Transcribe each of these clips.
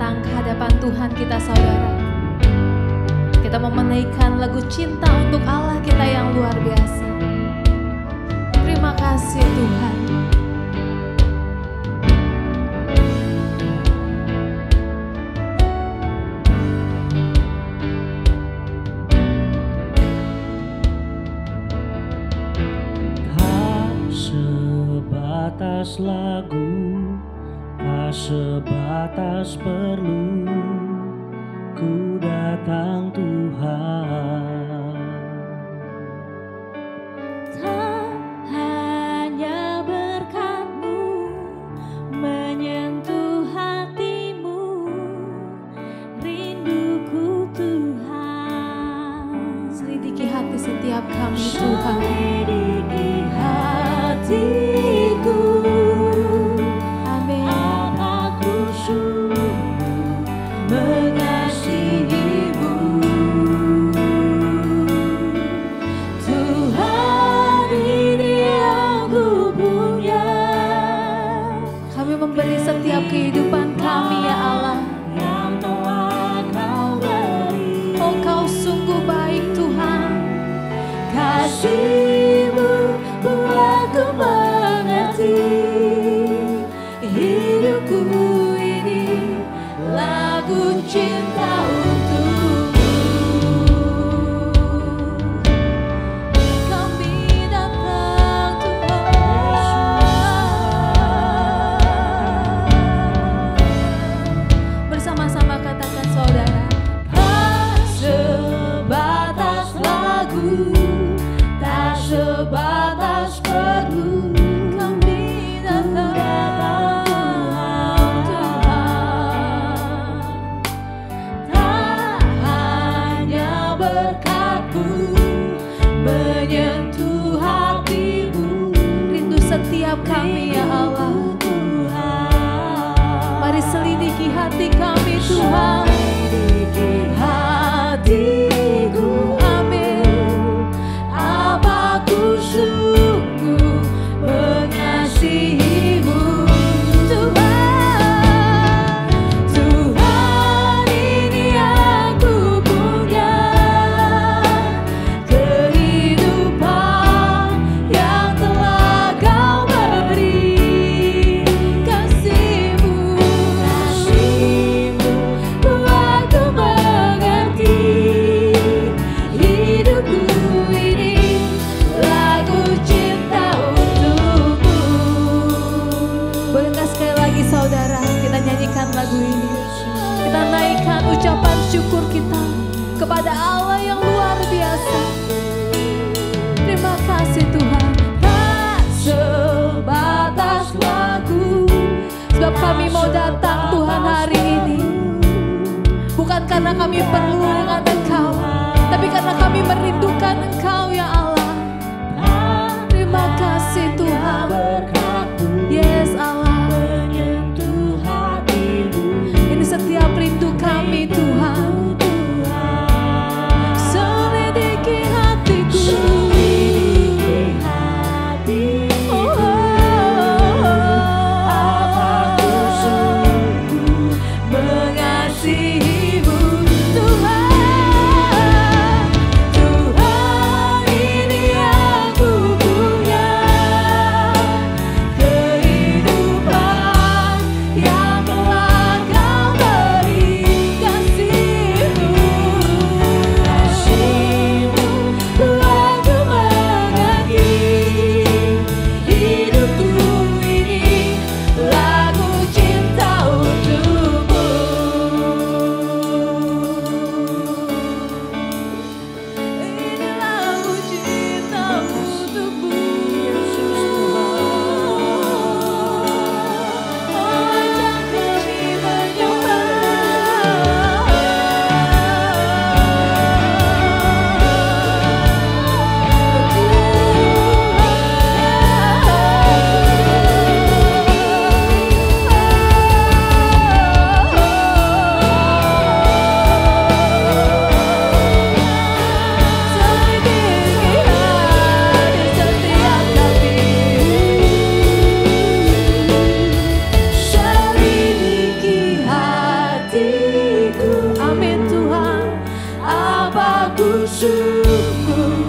datang ke hadapan Tuhan kita saudara. Kita mau menaikkan lagu cinta untuk Allah kita yang luar biasa. Terima kasih Tuhan. Tak sebatas lagu, tak sebatas perlu, ku datang Tuhan. Tak hanya berkat-Mu menyentuh hatimu, rinduku Tuhan. Selidiki hati setiap kami Tuhan. Selidiki hatiku, Amin. aku sungguh mengasihi-Mu. Tuhan, ini yang ku punya. Kami memberi setiap kehidupan kami ya Allah. Yang telah Kau beri, Oh Kau sungguh baik Tuhan. kasih-Mu buatku mengerti. Hidupku ini lagu cinta untukmu. Kami datang Tuhan. Bersama-sama katakan saudara. Tak sebatas lagu, tak sebatas perlu, kami datang Tuhan. Tak hanya berkat-Mu menyentuh hati-Mu, Rindu setiap kami ya Allah. Mari selidiki hati kami Tuhan. Selidiki hatiku, Amin. apa ku sungguh mengasihi-Mu. Tuhan, Tuhan, ini aku punya kehidupan yang telah Kau beri. Kasih-Mu, kasih-Mu buatku mengerti. Hidupku ini lagu cinta untukmu. Bolehkah sekali lagi saudara kita nyanyikan lagu ini. Kita naikkan ucapan syukur kita kepada Allah yang luar biasa. Terima kasih Tuhan. Tak sebatas lagu, Sebab kami mau datang Tuhan hari ini, bukan karena kami perlu dengan Engkau, tapi karena kami merindukan Engkau ya Allah. Terima kasih Tuhan. Yes Allah. menyentuh hati-Mu. Ini setiap rindu kami Tuhan. Selidiki hatiku. Selidiki hatiku, apa ku sungguh mengasihi-Mu. Tuhan, Tuhan, Aku sungguh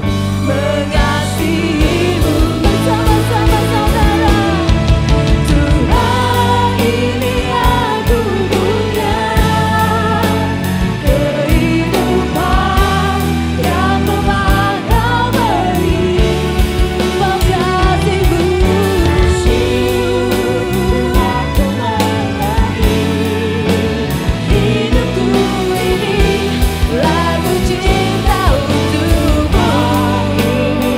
mengasihimu. Bersama-sama saudara. Tuhan, ini aku punya kehidupan yang telah Kau beri. Mengasihimu, aku menyanyi. Hidupku ini lagu cinta untukmu. Ini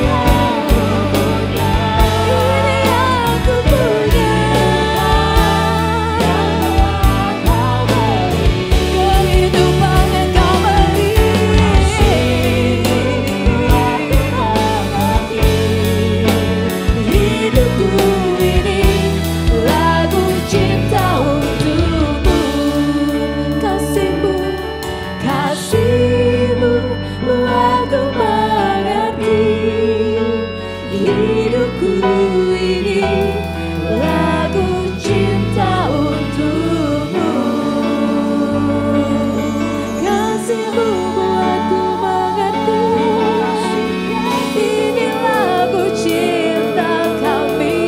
aku punya kehidupan yang Kau beri. Hidupku ini lagu cinta untukmu. Kasih-Mu, kasih-Mu aku mengerti. Hidupku ini lagu cinta untukmu. Kasih-Mu buatku mengerti. Ini lagu cinta kami,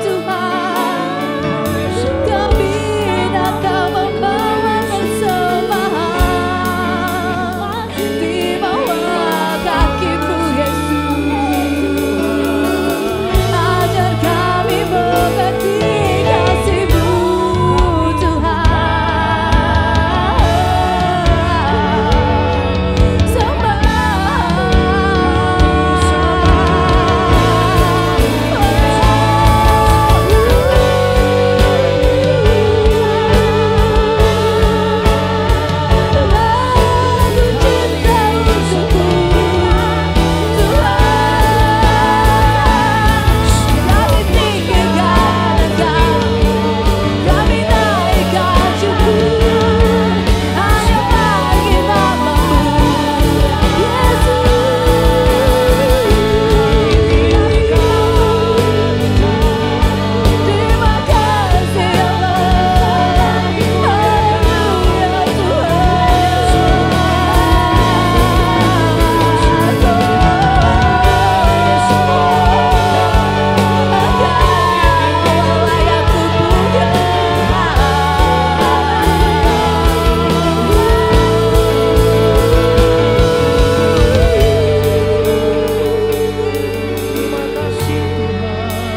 Tuhan. Kami datang membawa persembahan di bawah kaki-Mu, Yesus. Ajar kami mengerti kasih-Mu,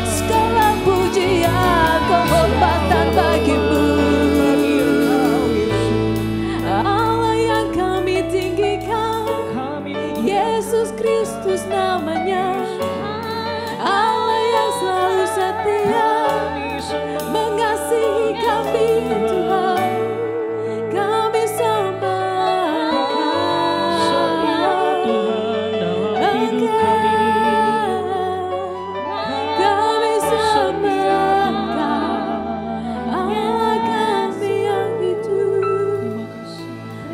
segala pujian, kehormatan bagi-Mu. Allah yang kami tinggikan, Yesus Kristus namanya. Allah yang selalu setia mengasihi kami, Tuhan. Kami sembahkan Kami sembahkan Allah kami yang hidup.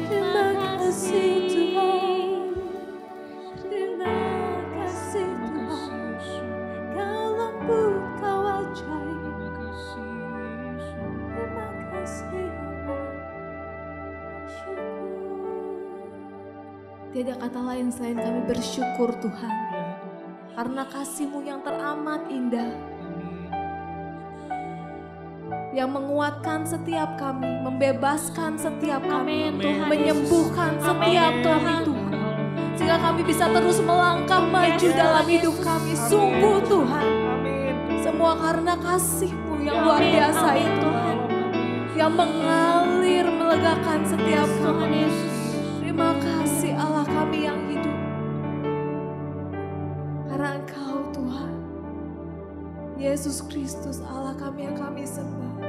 Terima kasih Tuhan. Terima kasih Tuhan. Kau lembut, Kau ajaib. Terima kasih Allah. Syukur. Tidak kata lain selain kami bersyukur Tuhan. Karena kasih-Mu yang teramat indah, yang menguatkan setiap kami, membebaskan setiap kami, menyembuhkan setiap kami Tuhan. Sehingga kami bisa terus melangkah maju dalam hidup kami. Sungguh Tuhan, semua karena kasih-Mu yang luar biasa itu, yang mengalir melegakan setiap kami. Terima kasih Allah kami yang hidup. Karena Engkau Tuhan, Yesus Kristus Allah kami yang kami sembah.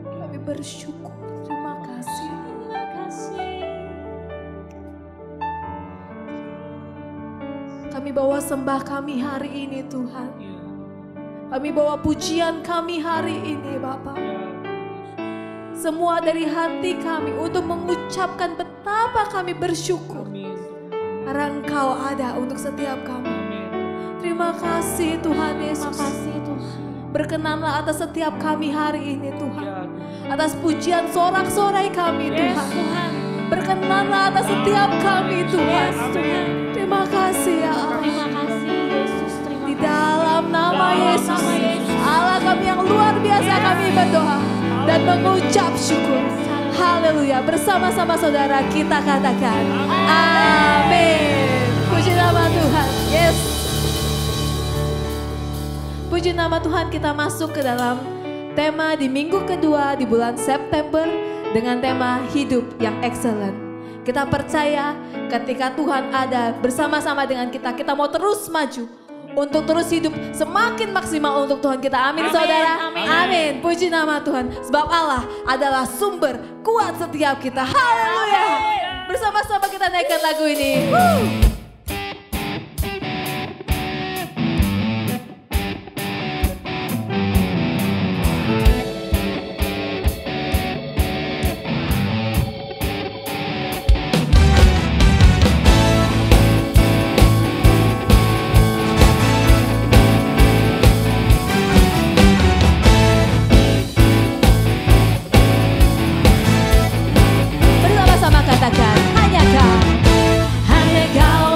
Kami bersyukur. Terima kasih. Terima kasih. Kami bawa sembah kami hari ini Tuhan. Kami bawa pujian kami hari ini Bapa. Semua dari hati kami untuk mengucapkan betapa kami bersyukur. Karena Engkau ada untuk setiap kami. Terima kasih Tuhan Yesus. Terima kasih Tuhan. Berkenanlah atas setiap kami hari ini Tuhan. Atas pujian sorak-sorai kami Tuhan. Berkenanlah atas setiap kami Tuhan. Terima kasih ya Allah. Terima kasih Yesus. Di dalam nama Yesus, Allah kami yang luar biasa, kami berdoa dan mengucap syukur. Haleluya. Bersama-sama saudara kita katakan amin. Puji nama Tuhan. Yes. Puji nama Tuhan, kita masuk ke dalam tema di minggu kedua di bulan September dengan tema hidup yang excellent. Kita percaya ketika Tuhan ada bersama-sama dengan kita, kita mau terus maju untuk terus hidup semakin maksimal untuk Tuhan kita. Amin, saudara. Amin. Puji nama Tuhan. Sebab Allah adalah sumber kuat setiap kita. Haleluya. Bersama-sama kita naikkan lagu ini. Katakan hanya kau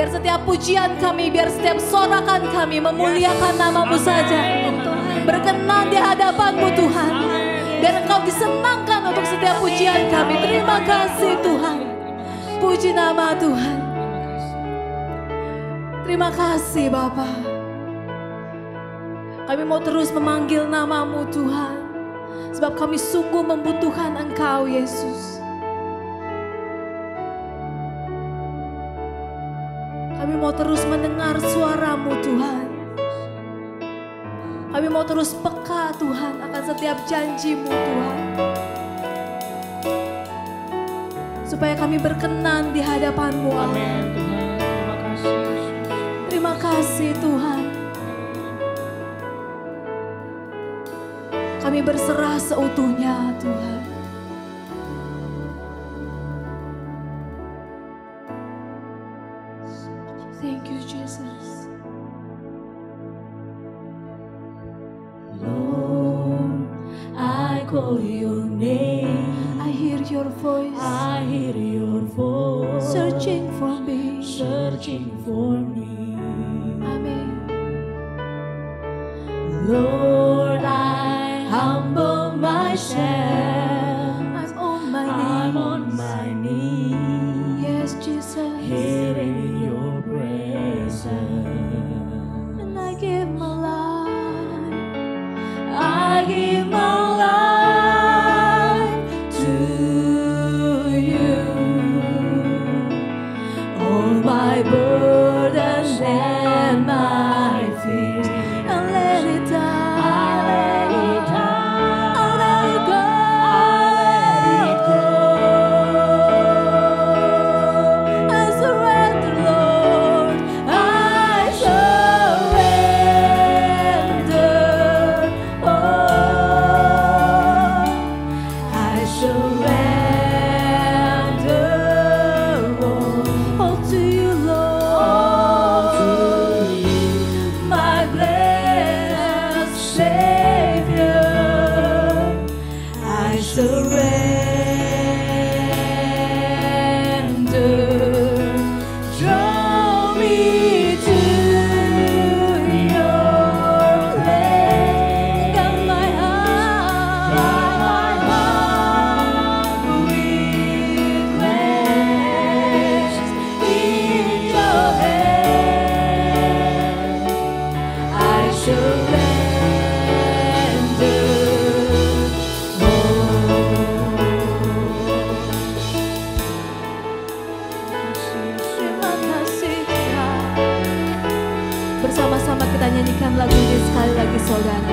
Biar setiap pujian kami, biar setiap sorakan kami memuliakan nama-Mu saja. Berkenan di hadapan-Mu Tuhan. Biar Engkau disenangkan untuk setiap pujian kami. Terima kasih Tuhan. Puji nama Tuhan. Terima kasih Bapa. Kami mau terus memanggil nama-Mu Tuhan. Sebab kami sungguh membutuhkan Engkau Yesus. Kami mau terus mendengar suara-Mu Tuhan. Kami mau terus peka Tuhan akan setiap janji-Mu Tuhan. Supaya kami berkenan di hadapan-Mu Allah. Terima kasih Tuhan. Kami berserah seutuhnya Tuhan. Thank you Jesus. Lord, I call your name. I hear your voice. I hear your voice. Searching for me. Searching for me. Amen. Lord, I humble myself. I'm on my knees. I'm on my knees. Yes, Jesus. Here in your presence. And I give my life. I give my life to you. All my burdens and my fears, And let it die. I let it down. I let it go. I let it go. I surrender, Lord. I surrender. Oh, I surrender. All to you, All Lord. to you, my blessed Savior. I surrender. Draw me to your land. Guide my heart. With rest in your hand, I surrender. Terima kasih Tuhan. Bersama-sama kita nyanyikan lagu ini sekali lagi saudara.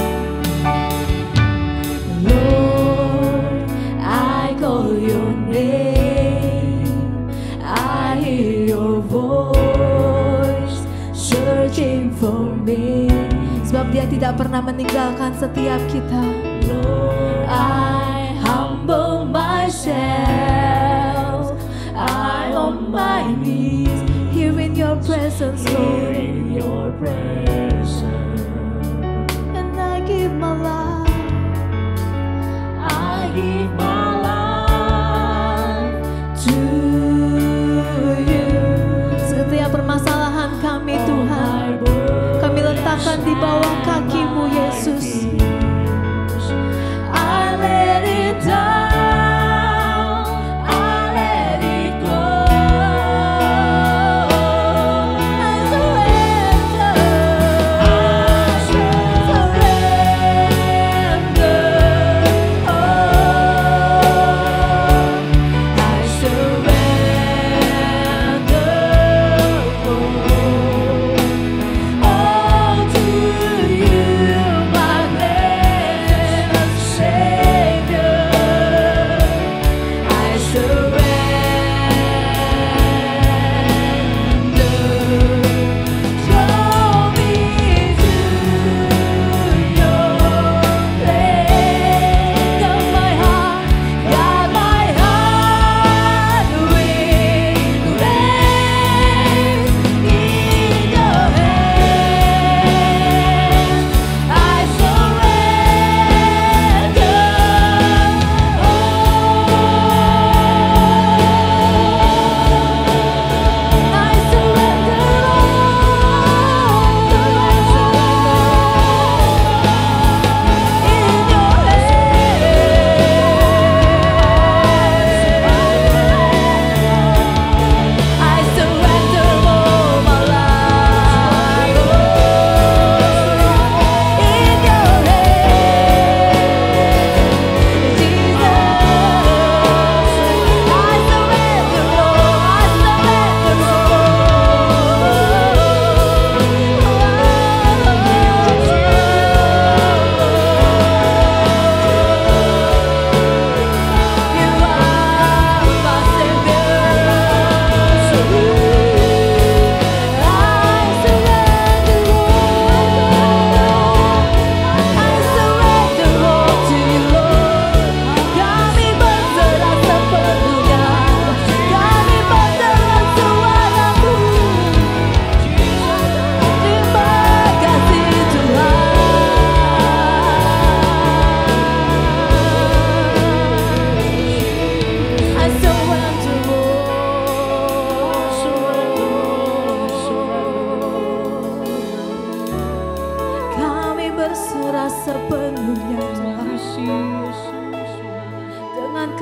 Lord, I call your name. I hear your voice searching for me. Sebab Dia tidak pernah meninggalkan setiap kita. Lord, I humble myself. I'm on my knees Here in your presence, here Lord. in your presence. And I give my life. I give my life to you. Setiap permasalahan kami Tuhan, kami letakkan di bawah kaki-Mu Yesus. I let it down, I let it go. I surrender. I surrender. Oh, I surrender. All to you, my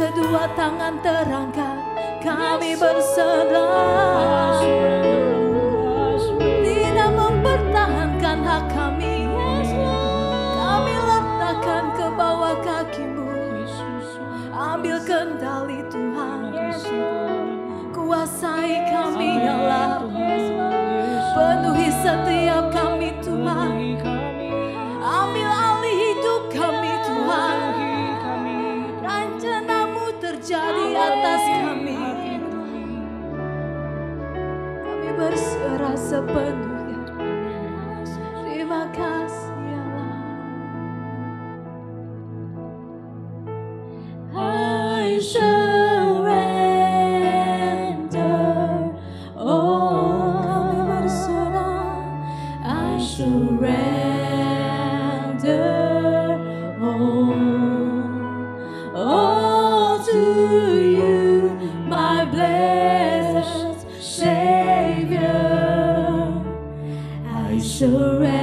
kedua tangan terangkat, kami berserah. Tidak mempertahankan hak kami, kami letakkan ke bawah kaki-Mu. Ambil kendali Tuhan, kuasai kami ya Allah. Penuhi setiap kami Tuhan, ambil alih hidup kami Tuhan. Rencana-Mu terjadi atas kami, kami berserah sepenuhnya. Terima kasih ya Allah. I surrender all. Kami berserah, I surrender all to you, my blessed Savior. I surrender.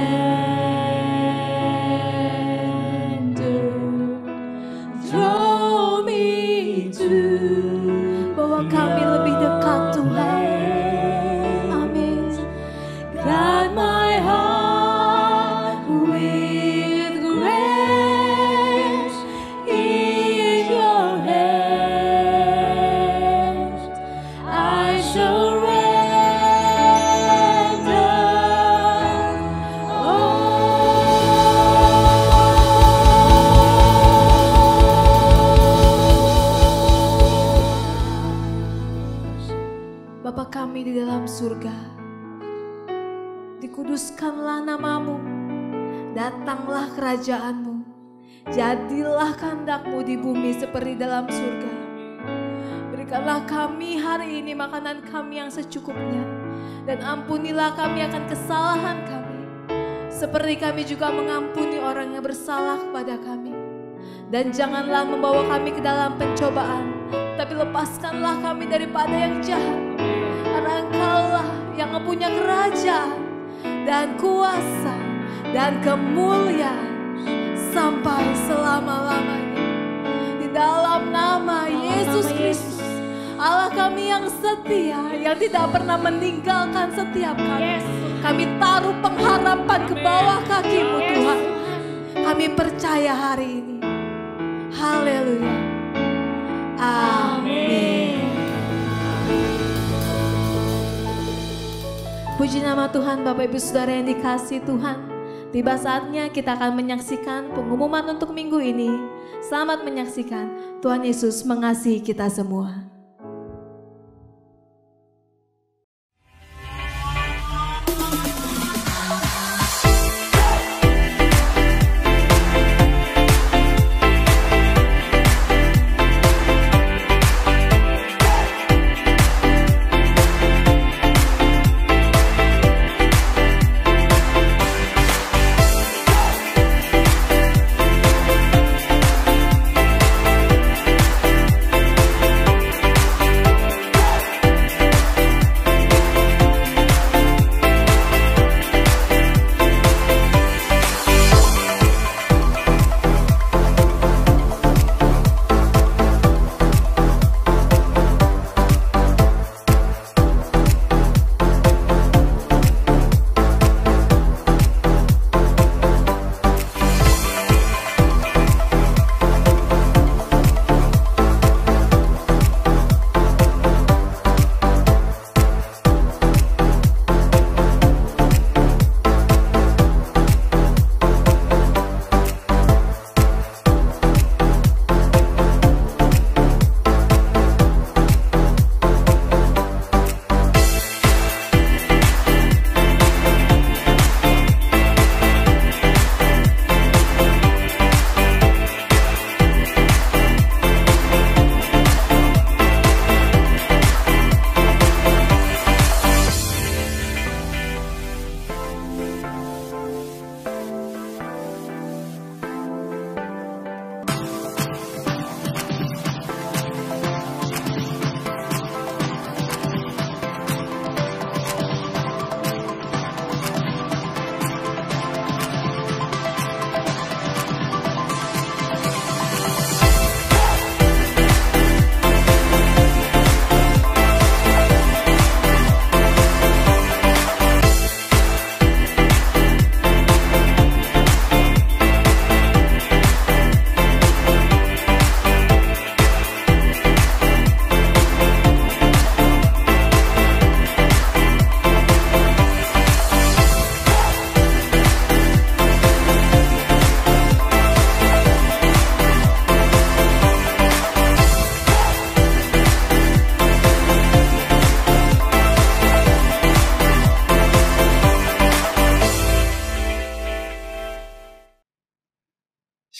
Draw me to bahwa kami lebih dekat Tuhan. Amin. guide my heart with grace in your hands. I surrender all. Bapa kami di dalam surga, dikuduskanlah nama-Mu, datanglah kerajaan-Mu, jadilah kehendak-Mu di bumi seperti dalam surga. Berikanlah kami hari ini makanan kami yang secukupnya, dan ampunilah kami akan kesalahan kami, seperti kami juga mengampuni orang yang bersalah kepada kami. Dan janganlah membawa kami ke dalam pencobaan, tapi lepaskanlah kami daripada yang jahat. Karena Engkau-lah yang mempunyai kerajaan dan kuasa dan kemuliaan sampai selama-lamanya. Di dalam nama Yesus Kristus, Allah kami yang setia, yang tidak pernah meninggalkan setiap kami. Kami taruh pengharapan ke bawah kaki-Mu Tuhan. Kami percaya hari ini. Haleluya. Amin. Puji nama Tuhan. Bapak Ibu Saudara yang dikasihi Tuhan, tiba saatnya kita akan menyaksikan pengumuman untuk minggu ini. Selamat menyaksikan. Tuhan Yesus mengasihi kita semua.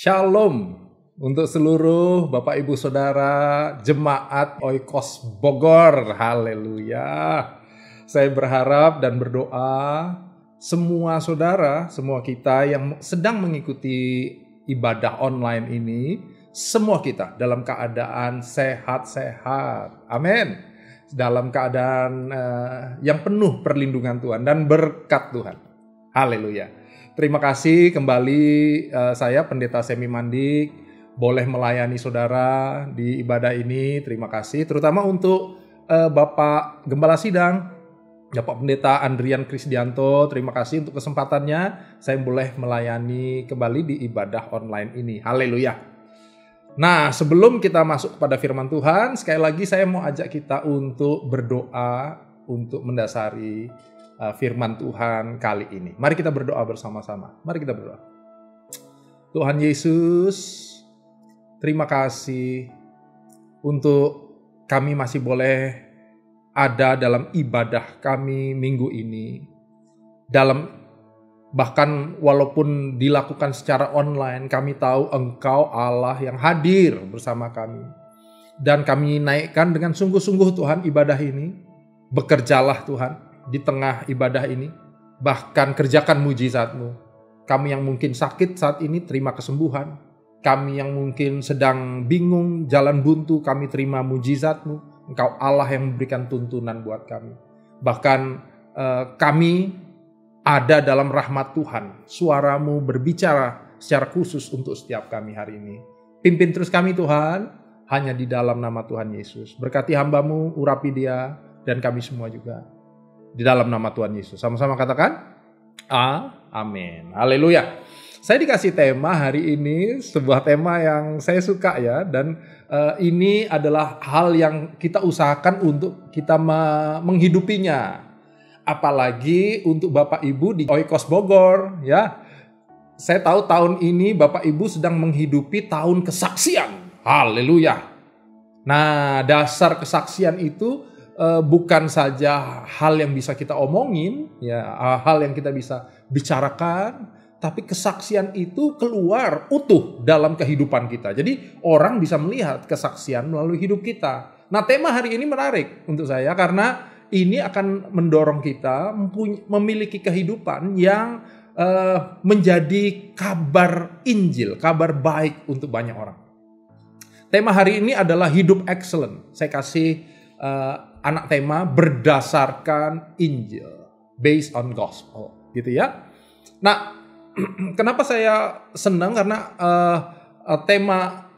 Shalom untuk seluruh Bapak Ibu Saudara Jemaat Oikos Bogor. Haleluya. Saya berharap dan berdoa semua saudara, semua kita yang sedang mengikuti ibadah online ini, semua kita dalam keadaan sehat-sehat. Amin. Dalam keadaan yang penuh perlindungan Tuhan dan berkat Tuhan. Haleluya. Terima kasih kembali saya Pendeta Semi Mandik boleh melayani saudara di ibadah ini. Terima kasih terutama untuk Bapak Gembala Sidang, Bapak Pendeta Andrian Krisdianto. Terima kasih untuk kesempatannya saya boleh melayani kembali di ibadah online ini. Haleluya. Nah, sebelum kita masuk kepada firman Tuhan, sekali lagi saya mau ajak kita untuk berdoa untuk mendasari firman Tuhan kali ini. Mari kita berdoa bersama-sama. Mari kita berdoa. Tuhan Yesus, terima kasih untuk kami masih boleh ada dalam ibadah kami minggu ini. Bahkan walaupun dilakukan secara online, kami tahu Engkau Allah yang hadir bersama kami. Dan kami naikkan dengan sungguh-sungguh Tuhan ibadah ini. Bekerjalah Tuhan di tengah ibadah ini, bahkan kerjakan mujizat-Mu. Kami yang mungkin sakit saat ini terima kesembuhan. Kami yang mungkin sedang bingung, jalan buntu, kami terima mujizat-Mu. Engkau Allah yang memberikan tuntunan buat kami. Bahkan kami ada dalam rahmat Tuhan. Suara-Mu berbicara secara khusus untuk setiap kami hari ini. Pimpin terus kami Tuhan, hanya di dalam nama Tuhan Yesus. Berkati hamba-Mu, urapi dia, dan kami semua juga. Di dalam nama Tuhan Yesus. Sama-sama katakan, amin. Haleluya. Saya dikasih tema hari ini, sebuah tema yang saya suka ya. Dan ini adalah hal yang kita usahakan untuk kita menghidupinya. Apalagi untuk Bapak Ibu di Oikos Bogor ya. Saya tahu tahun ini Bapak Ibu sedang menghidupi tahun kesaksian. Haleluya. Nah, dasar kesaksian itu bukan saja hal yang bisa kita omongin, ya, hal yang kita bisa bicarakan, tapi kesaksian itu keluar utuh dalam kehidupan kita. Jadi orang bisa melihat kesaksian melalui hidup kita. Nah, tema hari ini menarik untuk saya karena ini akan mendorong kita memiliki kehidupan yang menjadi kabar Injil, kabar baik untuk banyak orang. Tema hari ini adalah hidup excellent. Saya kasih anak tema berdasarkan Injil, based on gospel, gitu ya. Nah, kenapa saya senang karena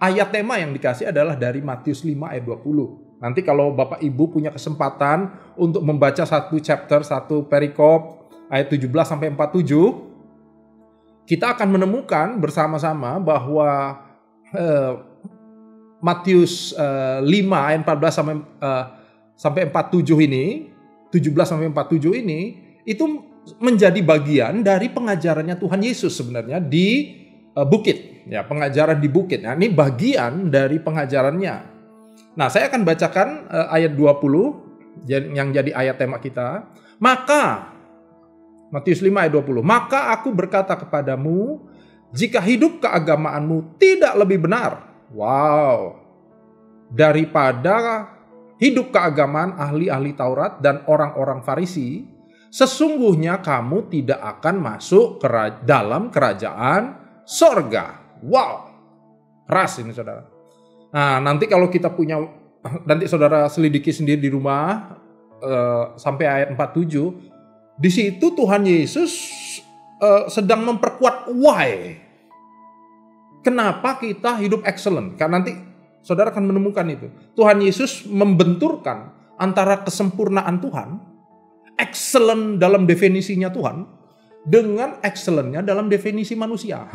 ayat tema yang dikasih adalah dari Matius 5 ayat 20. Nanti kalau Bapak Ibu punya kesempatan untuk membaca satu chapter, satu perikop ayat 17 sampai 47, kita akan menemukan bersama-sama bahwa Matius 5 ayat 14 sampai 47 ini, 17 sampai 47 ini, itu menjadi bagian dari pengajarannya Tuhan Yesus sebenarnya di bukit. Ya, pengajaran di bukit. Nah, ini bagian dari pengajarannya. Nah, saya akan bacakan ayat 20 yang jadi ayat tema kita. Maka, Matius 5 ayat 20. Maka aku berkata kepadamu, jika hidup keagamaanmu tidak lebih benar. Wow. Daripada hidup keagamaan ahli-ahli Taurat dan orang-orang Farisi, sesungguhnya kamu tidak akan masuk dalam kerajaan sorga. Wow, keras ini saudara. Nah, nanti kalau kita punya, nanti saudara selidiki sendiri di rumah sampai ayat 47, di situ Tuhan Yesus sedang memperkuat why. Kenapa kita hidup excellent? Karena nanti saudara akan menemukan itu. Tuhan Yesus membenturkan antara kesempurnaan Tuhan, excellent dalam definisinya Tuhan, dengan excellentnya dalam definisi manusia.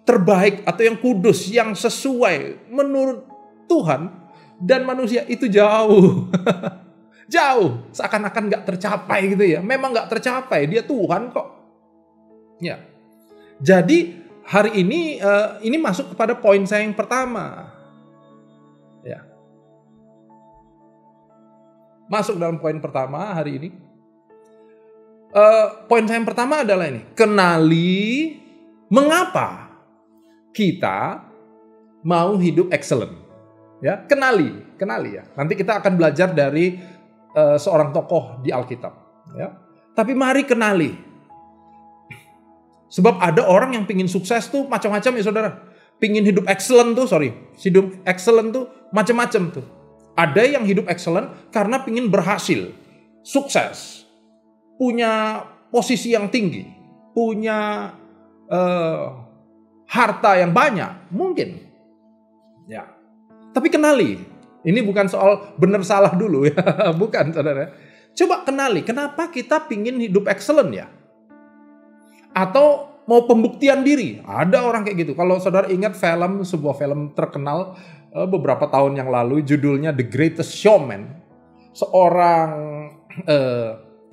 Terbaik atau yang kudus, yang sesuai menurut Tuhan dan manusia itu jauh. Jauh, seakan-akan gak tercapai gitu ya. Memang gak tercapai, dia Tuhan kok. Ya. Jadi hari ini masuk kepada poin saya yang pertama. Ya. Masuk dalam poin pertama hari ini. Poin saya yang pertama adalah ini. Kenali mengapa kita mau hidup excellent. Ya, kenali ya. Nanti kita akan belajar dari seorang tokoh di Alkitab. Ya, tapi mari kenali. Sebab ada orang yang pingin sukses tuh macam-macam ya saudara. Pingin hidup excellent tuh, hidup excellent tuh macam-macam tuh. Ada yang hidup excellent karena pingin berhasil, sukses, punya posisi yang tinggi, punya harta yang banyak, mungkin. Ya. Tapi kenali, ini bukan soal benar salah dulu ya, bukan saudara. Coba kenali, kenapa kita pingin hidup excellent ya? Atau mau pembuktian diri? Ada orang kayak gitu. Kalau saudara ingat sebuah film terkenal beberapa tahun yang lalu, judulnya The Greatest Showman. Seorang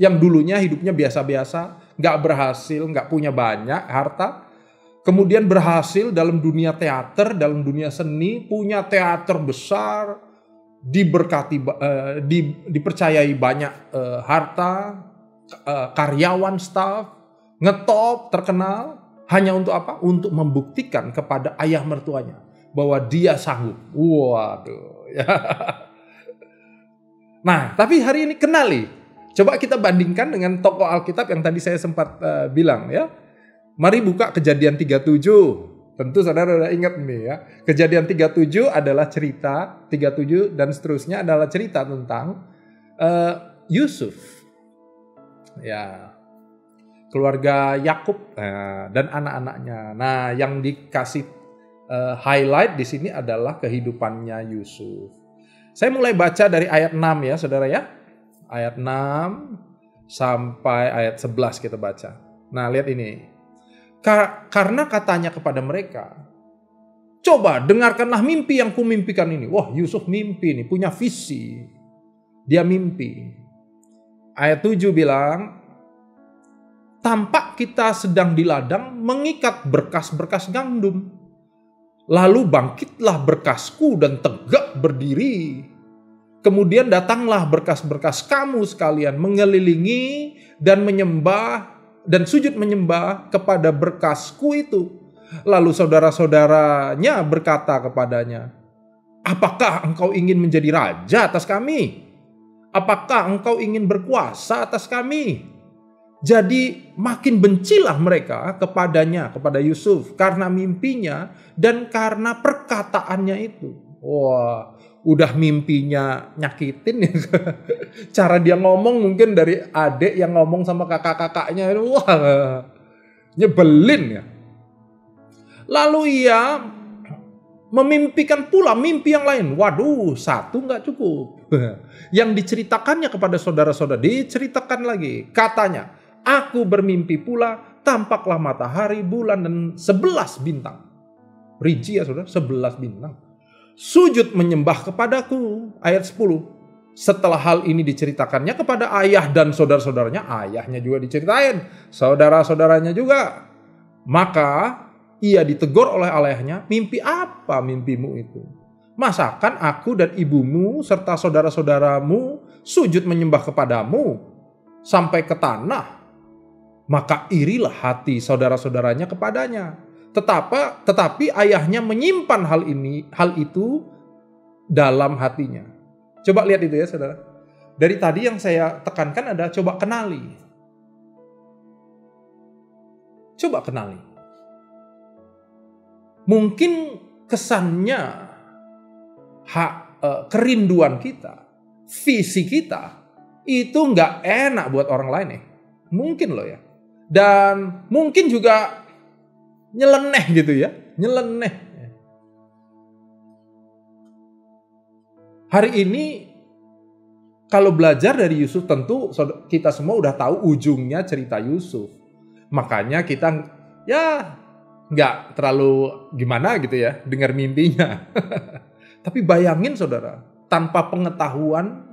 yang dulunya hidupnya biasa-biasa, nggak berhasil, nggak punya banyak harta, kemudian berhasil dalam dunia teater, dalam dunia seni, punya teater besar, diberkati, dipercayai banyak harta, karyawan, staff, ngetop, terkenal, hanya untuk apa? Untuk membuktikan kepada ayah mertuanya bahwa dia sanggup. Waduh. Ya. Nah, tapi hari ini kenali. Coba kita bandingkan dengan tokoh Alkitab yang tadi saya sempat bilang ya. Mari buka Kejadian 37. Tentu saudara sudah ingat nih ya. Kejadian 37 adalah cerita, 37 dan seterusnya adalah cerita tentang Yusuf. Ya. Keluarga Yakub dan anak-anaknya. Nah, yang dikasih highlight di sini adalah kehidupannya Yusuf. Saya mulai baca dari ayat 6 ya, saudara ya. Ayat 6 sampai ayat 11 kita baca. Nah, lihat ini. Karena katanya kepada mereka, coba dengarkanlah mimpi yang kumimpikan ini. Wah, Yusuf mimpi nih, punya visi. Dia mimpi. Ayat 7 bilang, tampak kita sedang di ladang mengikat berkas-berkas gandum. Lalu bangkitlah berkasku dan tegak berdiri. Kemudian datanglah berkas-berkas kamu sekalian mengelilingi dan menyembah dan sujud menyembah kepada berkasku itu. Lalu saudara-saudaranya berkata kepadanya, apakah engkau ingin menjadi raja atas kami? Apakah engkau ingin berkuasa atas kami? Jadi makin bencilah mereka kepadanya, kepada Yusuf, karena mimpinya dan karena perkataannya itu. Wah, udah mimpinya nyakitin ya. Cara dia ngomong mungkin dari adik yang ngomong sama kakak-kakaknya. Wah, nyebelin ya. Lalu ia memimpikan pula mimpi yang lain. Waduh, satu nggak cukup. Yang diceritakannya kepada saudara-saudara, diceritakan lagi. Katanya, aku bermimpi pula, tampaklah matahari, bulan, dan 11 bintang. Rinci ya saudara, 11 bintang. Sujud menyembah kepadaku. Ayat 10. Setelah hal ini diceritakannya kepada ayah dan saudara-saudaranya, ayahnya juga diceritain, saudara-saudaranya juga. Maka ia ditegur oleh ayahnya, mimpi apa mimpimu itu? Masakan aku dan ibumu serta saudara-saudaramu sujud menyembah kepadamu sampai ke tanah? Maka irilah hati saudara-saudaranya kepadanya. Tetapi ayahnya menyimpan hal itu dalam hatinya. Coba lihat itu ya saudara. Dari tadi yang saya tekankan ada coba kenali. Coba kenali. Mungkin kesannya kerinduan kita, visi kita itu nggak enak buat orang lain ya. Mungkin loh ya. Dan mungkin juga nyeleneh gitu ya. Nyeleneh. Hari ini kalau belajar dari Yusuf tentu kita semua udah tahu ujungnya cerita Yusuf. Makanya kita ya nggak terlalu gimana gitu ya dengar mimpinya. Tapi bayangin saudara, tanpa pengetahuan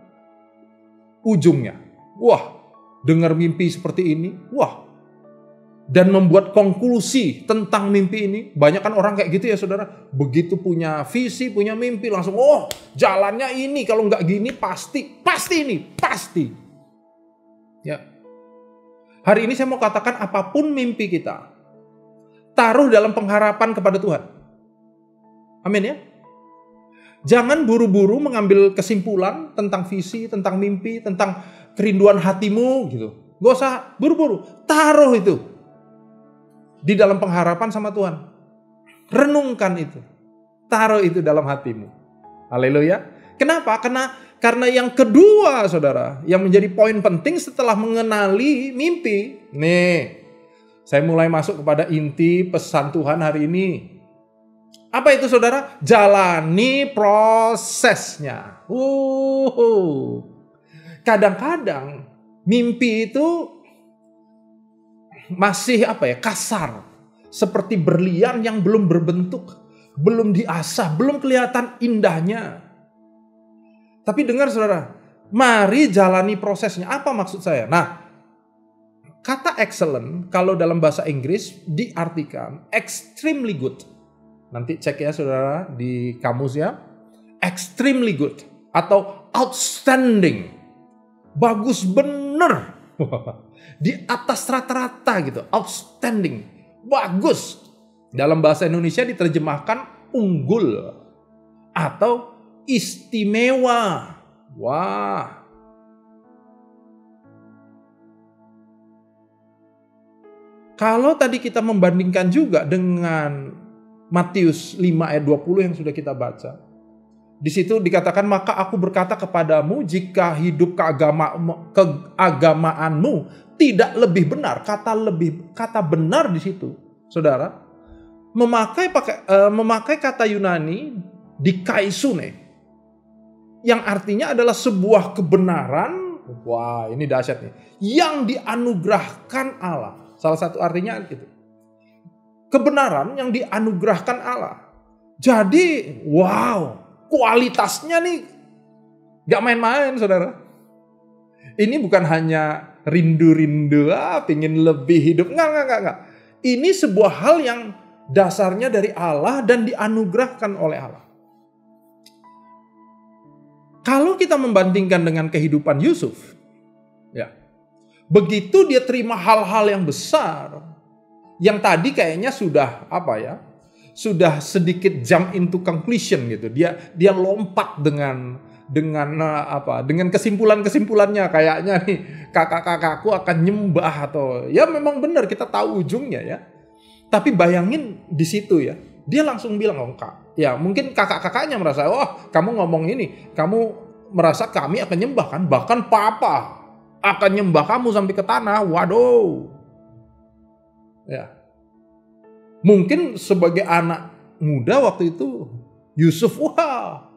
ujungnya. Wah, dengar mimpi seperti ini, wah. Dan membuat konklusi tentang mimpi ini. Banyak kan orang kayak gitu ya saudara. Begitu punya visi, punya mimpi langsung, oh jalannya ini. Kalau nggak gini pasti ini, pasti. Ya. Hari ini saya mau katakan apapun mimpi kita, taruh dalam pengharapan kepada Tuhan. Amin ya. Jangan buru-buru mengambil kesimpulan tentang visi, tentang mimpi, tentang kerinduan hatimu gitu. Gak usah buru-buru. Taruh itu di dalam pengharapan sama Tuhan. Renungkan itu. Taruh itu dalam hatimu. Haleluya. Kenapa? Karena yang kedua, saudara, yang menjadi poin penting setelah mengenali mimpi. Nih, saya mulai masuk kepada inti pesan Tuhan hari ini. Apa itu, saudara? Jalani prosesnya. Kadang-kadang mimpi itu masih kasar. Seperti berlian yang belum berbentuk, belum diasah, belum kelihatan indahnya. Tapi dengar, saudara, mari jalani prosesnya. Apa maksud saya? Nah, kata excellent kalau dalam bahasa Inggris diartikan extremely good. Nanti cek ya, saudara, di kamus ya. Extremely good atau outstanding. Bagus bener. Di atas rata-rata gitu. Outstanding. Bagus. Dalam bahasa Indonesia diterjemahkan unggul atau istimewa. Wah. Kalau tadi kita membandingkan juga dengan Matius 5 ayat 20 yang sudah kita baca. Di situ dikatakan, maka aku berkata kepadamu, jika hidup keagamaanmu tidak lebih benar. Kata benar di situ, saudara, memakai kata Yunani dikaisune, yang artinya adalah sebuah kebenaran. Wah, ini dahsyat nih, yang dianugerahkan Allah. Salah satu artinya itu. Kebenaran yang dianugerahkan Allah. Jadi, wow, kualitasnya nih gak main-main, saudara. Ini bukan hanya rindu-rindu, pingin lebih hidup. Enggak. Ini sebuah hal yang dasarnya dari Allah dan dianugerahkan oleh Allah. Kalau kita membandingkan dengan kehidupan Yusuf, ya, begitu dia terima hal-hal yang besar, yang tadi kayaknya sudah sudah sedikit jump into conclusion gitu. Dia lompat dengan kesimpulannya, kayaknya nih kakak-kakakku akan nyembah, atau ya memang benar kita tahu ujungnya ya. Tapi bayangin di situ ya, dia langsung bilang, Kak, ya mungkin kakak-kakaknya merasa, kamu ngomong ini, kamu merasa kami akan nyembah kan, bahkan papa akan nyembah kamu sampai ke tanah. Waduh. Ya. Mungkin sebagai anak muda waktu itu Yusuf, wah,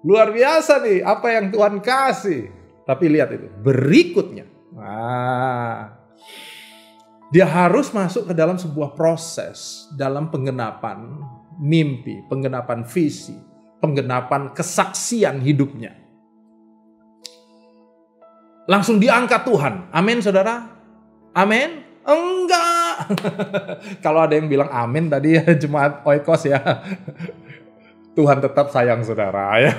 luar biasa nih apa yang Tuhan kasih. Tapi lihat itu berikutnya. Dia harus masuk ke dalam sebuah proses dalam penggenapan mimpi, penggenapan visi, penggenapan kesaksian hidupnya. Langsung diangkat Tuhan. Amin, saudara. Amin. Enggak. Kalau ada yang bilang amin tadi ya, jemaat Oikos ya. Tuhan tetap sayang saudara ya.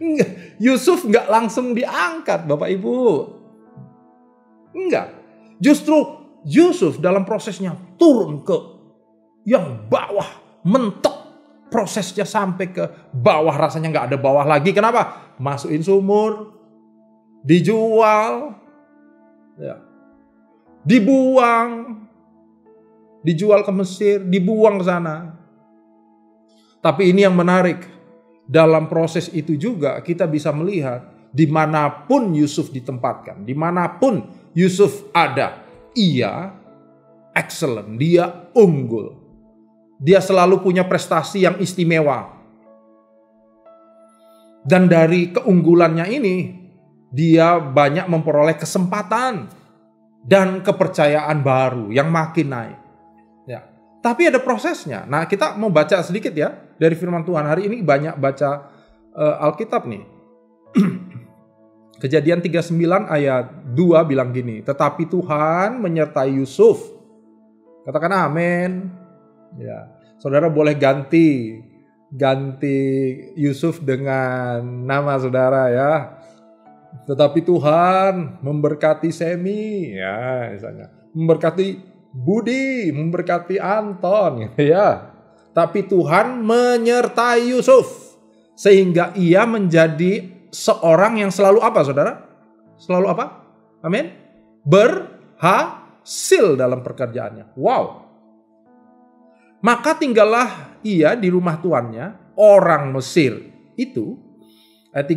Enggak. Yusuf enggak langsung diangkat, Bapak Ibu. Enggak. Justru Yusuf dalam prosesnya turun ke yang bawah, mentok prosesnya sampai ke bawah, rasanya enggak ada bawah lagi. Kenapa? Masukin sumur, dijual, ya. Dijual ke Mesir, dibuang ke sana. Tapi ini yang menarik, dalam proses itu juga kita bisa melihat dimanapun Yusuf ditempatkan, dimanapun Yusuf ada, ia excellent, dia unggul, dia selalu punya prestasi yang istimewa. Dan dari keunggulannya ini, dia banyak memperoleh kesempatan dan kepercayaan baru yang makin naik. Ya. Tapi ada prosesnya. Nah, kita mau baca sedikit ya dari firman Tuhan. Hari ini banyak baca Alkitab nih. Kejadian 39 ayat 2 bilang gini, tetapi Tuhan menyertai Yusuf. Katakan amin. Ya. Saudara boleh ganti Yusuf dengan nama saudara ya. Tetapi Tuhan memberkati Semi, ya misalnya, memberkati Budi, memberkati Anton, ya. Tapi Tuhan menyertai Yusuf. Sehingga ia menjadi seorang yang selalu apa saudara? Selalu apa? Amin. Berhasil dalam pekerjaannya. Wow. Maka tinggallah ia di rumah tuannya, orang Mesir itu. Ayat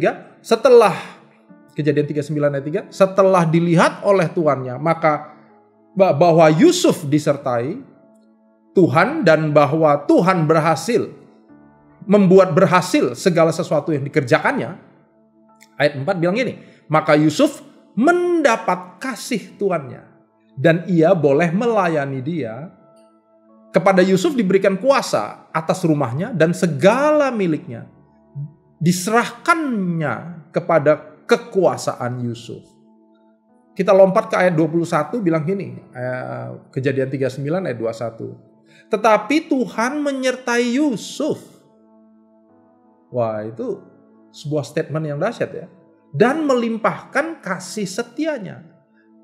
3. Setelah, Kejadian 39 ayat 3. Setelah dilihat oleh tuannya, maka bahwa Yusuf disertai Tuhan dan bahwa Tuhan membuat berhasil segala sesuatu yang dikerjakannya. Ayat 4 bilang gini, maka Yusuf mendapat kasih tuannya dan ia boleh melayani dia. Kepada Yusuf diberikan kuasa atas rumahnya dan segala miliknya. Diserahkannya kepada kekuasaan Yusuf. Kita lompat ke ayat 21 bilang gini. Kejadian 39 ayat 21. Tetapi Tuhan menyertai Yusuf. Wah, itu sebuah statement yang dahsyat ya. Dan melimpahkan kasih setianya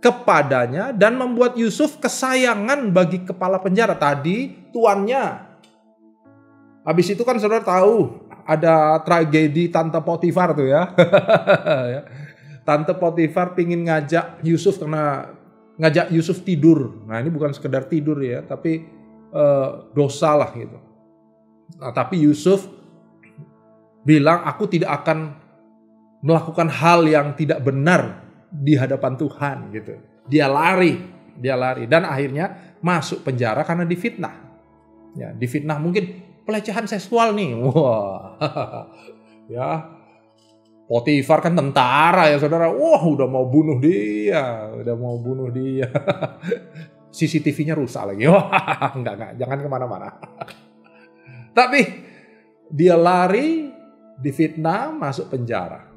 kepadanya dan membuat Yusuf kesayangan bagi kepala penjara. Tadi tuannya. Habis itu kan saudara tahu ada tragedi Tante Potifar tuh ya. Tante Potifar pingin ngajak Yusuf ngajak Yusuf tidur. Nah ini bukan sekedar tidur ya, tapi dosa lah gitu. Nah, tapi Yusuf bilang aku tidak akan melakukan hal yang tidak benar di hadapan Tuhan gitu. Dia lari dan akhirnya masuk penjara karena difitnah. Ya, difitnah mungkin pelecehan seksual nih. Wah. Ya. Potifar kan tentara ya saudara. Wah, udah mau bunuh dia. CCTV-nya rusak lagi. Wah, enggak, jangan kemana-mana. Tapi dia lari, difitnah, masuk penjara.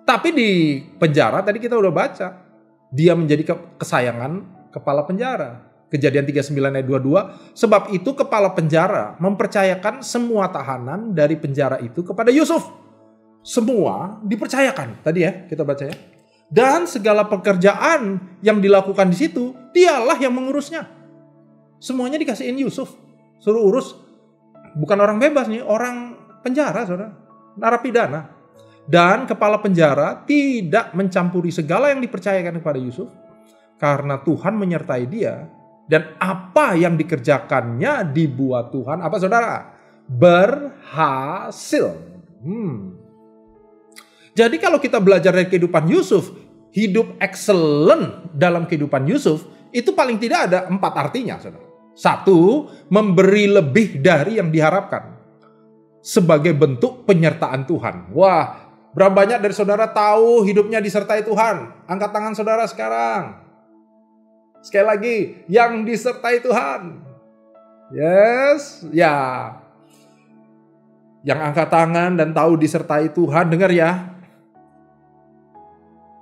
Tapi di penjara tadi kita udah baca. Dia menjadi kesayangan kepala penjara. Kejadian 39 ayat 22. Sebab itu kepala penjara mempercayakan semua tahanan dari penjara itu kepada Yusuf. Semua dipercayakan. Tadi ya kita baca ya. Dan segala pekerjaan yang dilakukan di situ, dialah yang mengurusnya. Semuanya dikasihin Yusuf. Suruh urus. Bukan orang bebas nih, orang penjara saudara. Narapidana. Dan kepala penjara tidak mencampuri segala yang dipercayakan kepada Yusuf. Karena Tuhan menyertai dia. Dan apa yang dikerjakannya dibuat Tuhan. Apa saudara? Berhasil. Jadi kalau kita belajar dari kehidupan Yusuf. Hidup excellent dalam kehidupan Yusuf. Itu paling tidak ada 4 artinya saudara. 1. Memberi lebih dari yang diharapkan. Sebagai bentuk penyertaan Tuhan. Wah. Berapa banyak dari saudara tahu hidupnya disertai Tuhan? Angkat tangan saudara sekarang. Sekali lagi, yang disertai Tuhan. Yes, ya. Yang angkat tangan dan tahu disertai Tuhan, dengar ya.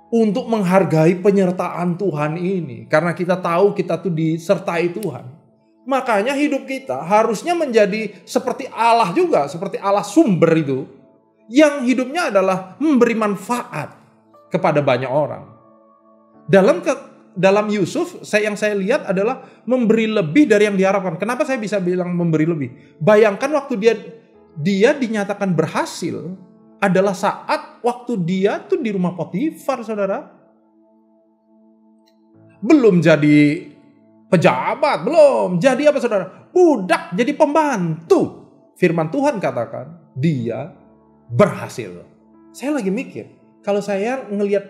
Untuk menghargai penyertaan Tuhan ini. Karena kita tahu kita tuh disertai Tuhan. Makanya hidup kita harusnya menjadi seperti Allah juga. Seperti Allah sumber itu. Yang hidupnya adalah memberi manfaat kepada banyak orang. Dalam Yusuf, yang saya lihat adalah memberi lebih dari yang diharapkan. Kenapa saya bisa bilang memberi lebih? Bayangkan waktu dia dinyatakan berhasil adalah saat waktu dia tuh di rumah Potifar, saudara. Belum jadi pejabat, belum. Jadi apa saudara? Budak, jadi pembantu. Firman Tuhan katakan, dia berhasil. Saya lagi mikir, kalau saya ngelihat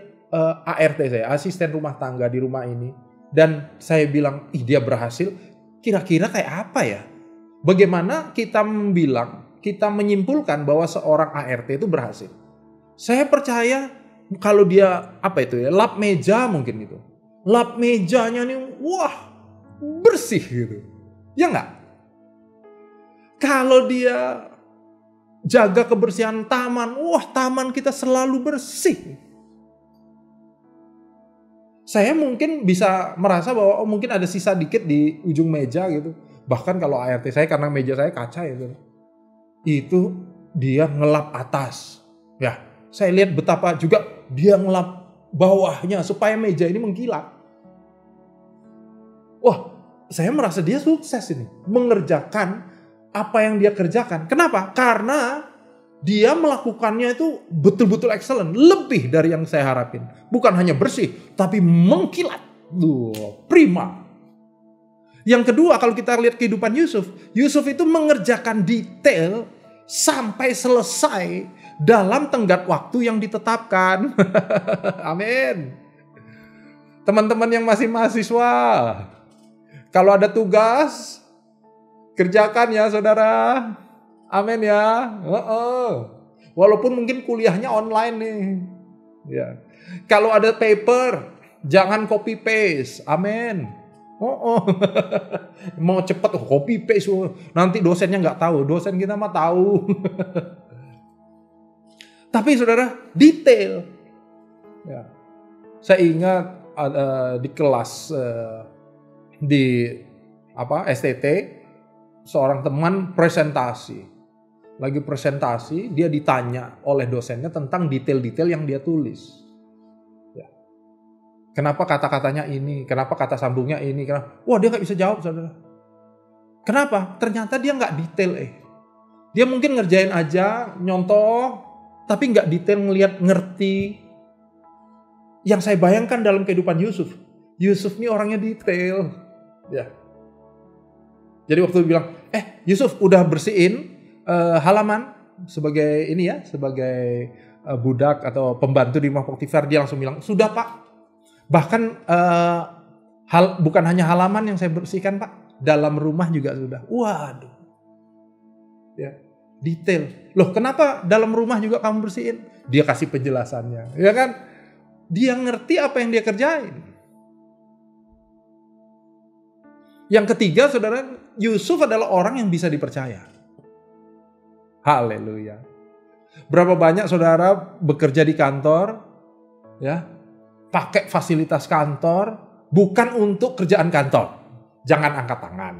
ART saya, asisten rumah tangga di rumah ini, dan saya bilang, dia berhasil, kira-kira kayak apa ya? Bagaimana kita menyimpulkan bahwa seorang ART itu berhasil? Saya percaya kalau dia, lap meja mungkin gitu. Lap mejanya nih, wah, bersih gitu. Ya enggak? Kalau dia jaga kebersihan taman. Wah, taman kita selalu bersih. Saya mungkin bisa merasa bahwa mungkin ada sisa dikit di ujung meja gitu. Bahkan kalau ART saya, karena meja saya kaca ya. Itu dia ngelap atas. Ya, saya lihat betapa juga dia ngelap bawahnya supaya meja ini mengkilat. Wah, saya merasa dia sukses ini. Mengerjakan apa yang dia kerjakan. Kenapa? Karena dia melakukannya itu betul-betul excellent. Lebih dari yang saya harapin. Bukan hanya bersih, tapi mengkilat. Prima. Yang kedua, kalau kita lihat kehidupan Yusuf. Yusuf itu mengerjakan detail sampai selesai dalam tenggat waktu yang ditetapkan. Amin. Teman-teman yang masih mahasiswa, kalau ada tugas, kerjakan ya saudara. Amin ya. Walaupun mungkin kuliahnya online nih. Ya. Kalau ada paper, jangan copy paste. Amin. Mau cepet copy paste. Nanti dosennya nggak tahu. Dosen kita mah tahu. Tapi saudara, detail. Ya. Saya ingat di kelas di STT, seorang teman presentasi. Lagi presentasi, dia ditanya oleh dosennya tentang detail-detail yang dia tulis. Ya. Kenapa kata-katanya ini? Kenapa kata sambungnya ini? Kenapa? Wah, dia nggak bisa jawab, saudara. Kenapa? Ternyata dia nggak detail. Dia mungkin ngerjain aja, nyontoh, tapi nggak detail ngerti. Yang saya bayangkan dalam kehidupan Yusuf. Yusuf ini orangnya detail. Ya. Jadi waktu bilang, Yusuf udah bersihin halaman sebagai ini ya, sebagai budak atau pembantu di rumah Potifar, dia langsung bilang, sudah Pak. Bahkan bukan hanya halaman yang saya bersihkan Pak, dalam rumah juga sudah. Waduh, ya detail. Loh kenapa dalam rumah juga kamu bersihin? Dia kasih penjelasannya, ya kan? Dia ngerti apa yang dia kerjain. Yang ketiga, saudara, Yusuf adalah orang yang bisa dipercaya. Haleluya. Berapa banyak saudara bekerja di kantor, ya, pakai fasilitas kantor, bukan untuk kerjaan kantor. Jangan angkat tangan.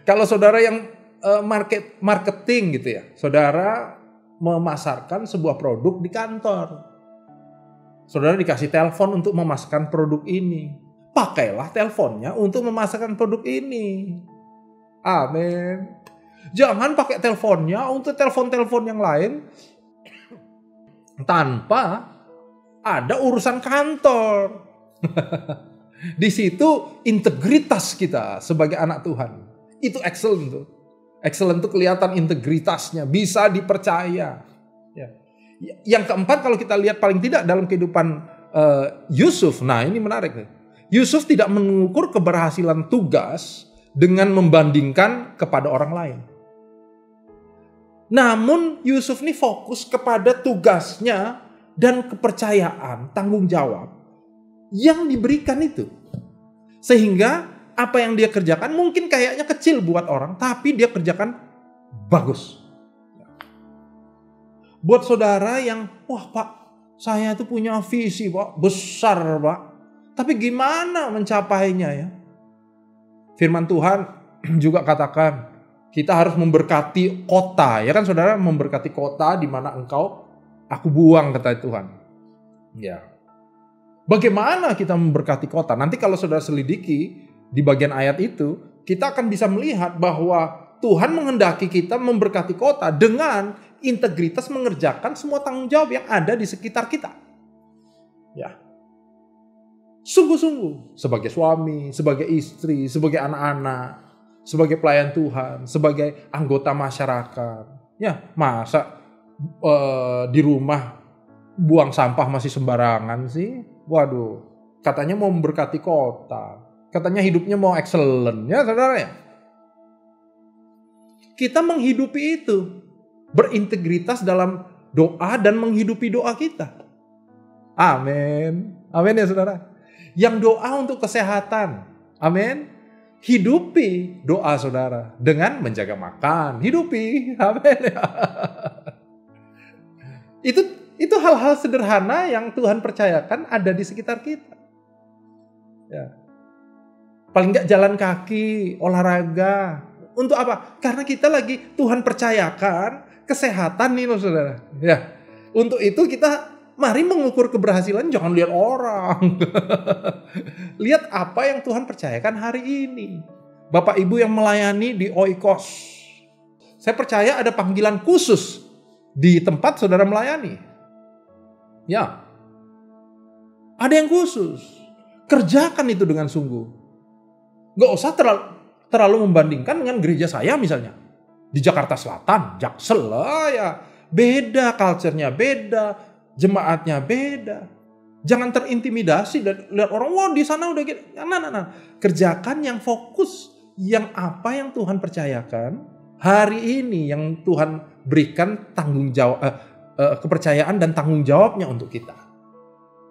Kalau saudara yang marketing gitu ya, saudara memasarkan sebuah produk di kantor. Saudara dikasih telepon untuk memasarkan produk ini. Pakailah teleponnya untuk memasarkan produk ini. Amin. Jangan pakai teleponnya untuk telepon-telepon yang lain tanpa ada urusan kantor. Di situ integritas kita sebagai anak Tuhan. Itu excellent tuh. Excellent tuh kelihatan integritasnya, bisa dipercaya. Ya. Yang keempat, kalau kita lihat paling tidak dalam kehidupan Yusuf, nah ini menarik. Yusuf tidak mengukur keberhasilan tugas dengan membandingkan kepada orang lain. Namun Yusuf ini fokus kepada tugasnya dan kepercayaan, tanggung jawab yang diberikan itu. Sehingga apa yang dia kerjakan mungkin kayaknya kecil buat orang, tapi dia kerjakan bagus. Buat saudara yang, wah Pak, saya itu punya visi Pak, besar Pak. Tapi gimana mencapainya ya? Firman Tuhan juga katakan, kita harus memberkati kota, ya kan saudara, memberkati kota di mana aku buang, kata Tuhan. Ya. Bagaimana kita memberkati kota? Nanti kalau saudara selidiki di bagian ayat itu, kita akan bisa melihat bahwa Tuhan menghendaki kita memberkati kota dengan integritas mengerjakan semua tanggung jawab yang ada di sekitar kita. Ya. Sungguh-sungguh sebagai suami, sebagai istri, sebagai anak-anak, sebagai pelayan Tuhan, sebagai anggota masyarakat. Ya, masa di rumah buang sampah masih sembarangan sih? Waduh, katanya mau memberkati kota. Katanya hidupnya mau excellent, ya saudara ya. Kita menghidupi itu. Berintegritas dalam doa dan menghidupi doa kita. Amin. Amin ya saudara. Yang doa untuk kesehatan. Amin. Hidupi doa saudara dengan menjaga makan. Hidupi. Amin. Itu hal-hal sederhana yang Tuhan percayakan ada di sekitar kita. Ya. Paling enggak jalan kaki, olahraga. Untuk apa? Karena kita lagi Tuhan percayakan kesehatan nih loh saudara. Ya. Untuk itu kita Mari mengukur keberhasilan jangan lihat orang. Lihat apa yang Tuhan percayakan hari ini. Bapak Ibu yang melayani di Oikos, saya percaya ada panggilan khusus di tempat saudara melayani. Ya, ada yang khusus. Kerjakan itu dengan sungguh. Gak usah terlalu membandingkan dengan gereja saya misalnya. Di Jakarta Selatan, Jaksel lah ya. Beda culture-nya, beda. Jemaatnya beda. Jangan terintimidasi dan lihat orang, wah di sana udah gitu. Nah. Kerjakan yang fokus. Yang apa yang Tuhan percayakan hari ini, yang Tuhan berikan tanggung jawab, kepercayaan dan tanggung jawabnya untuk kita.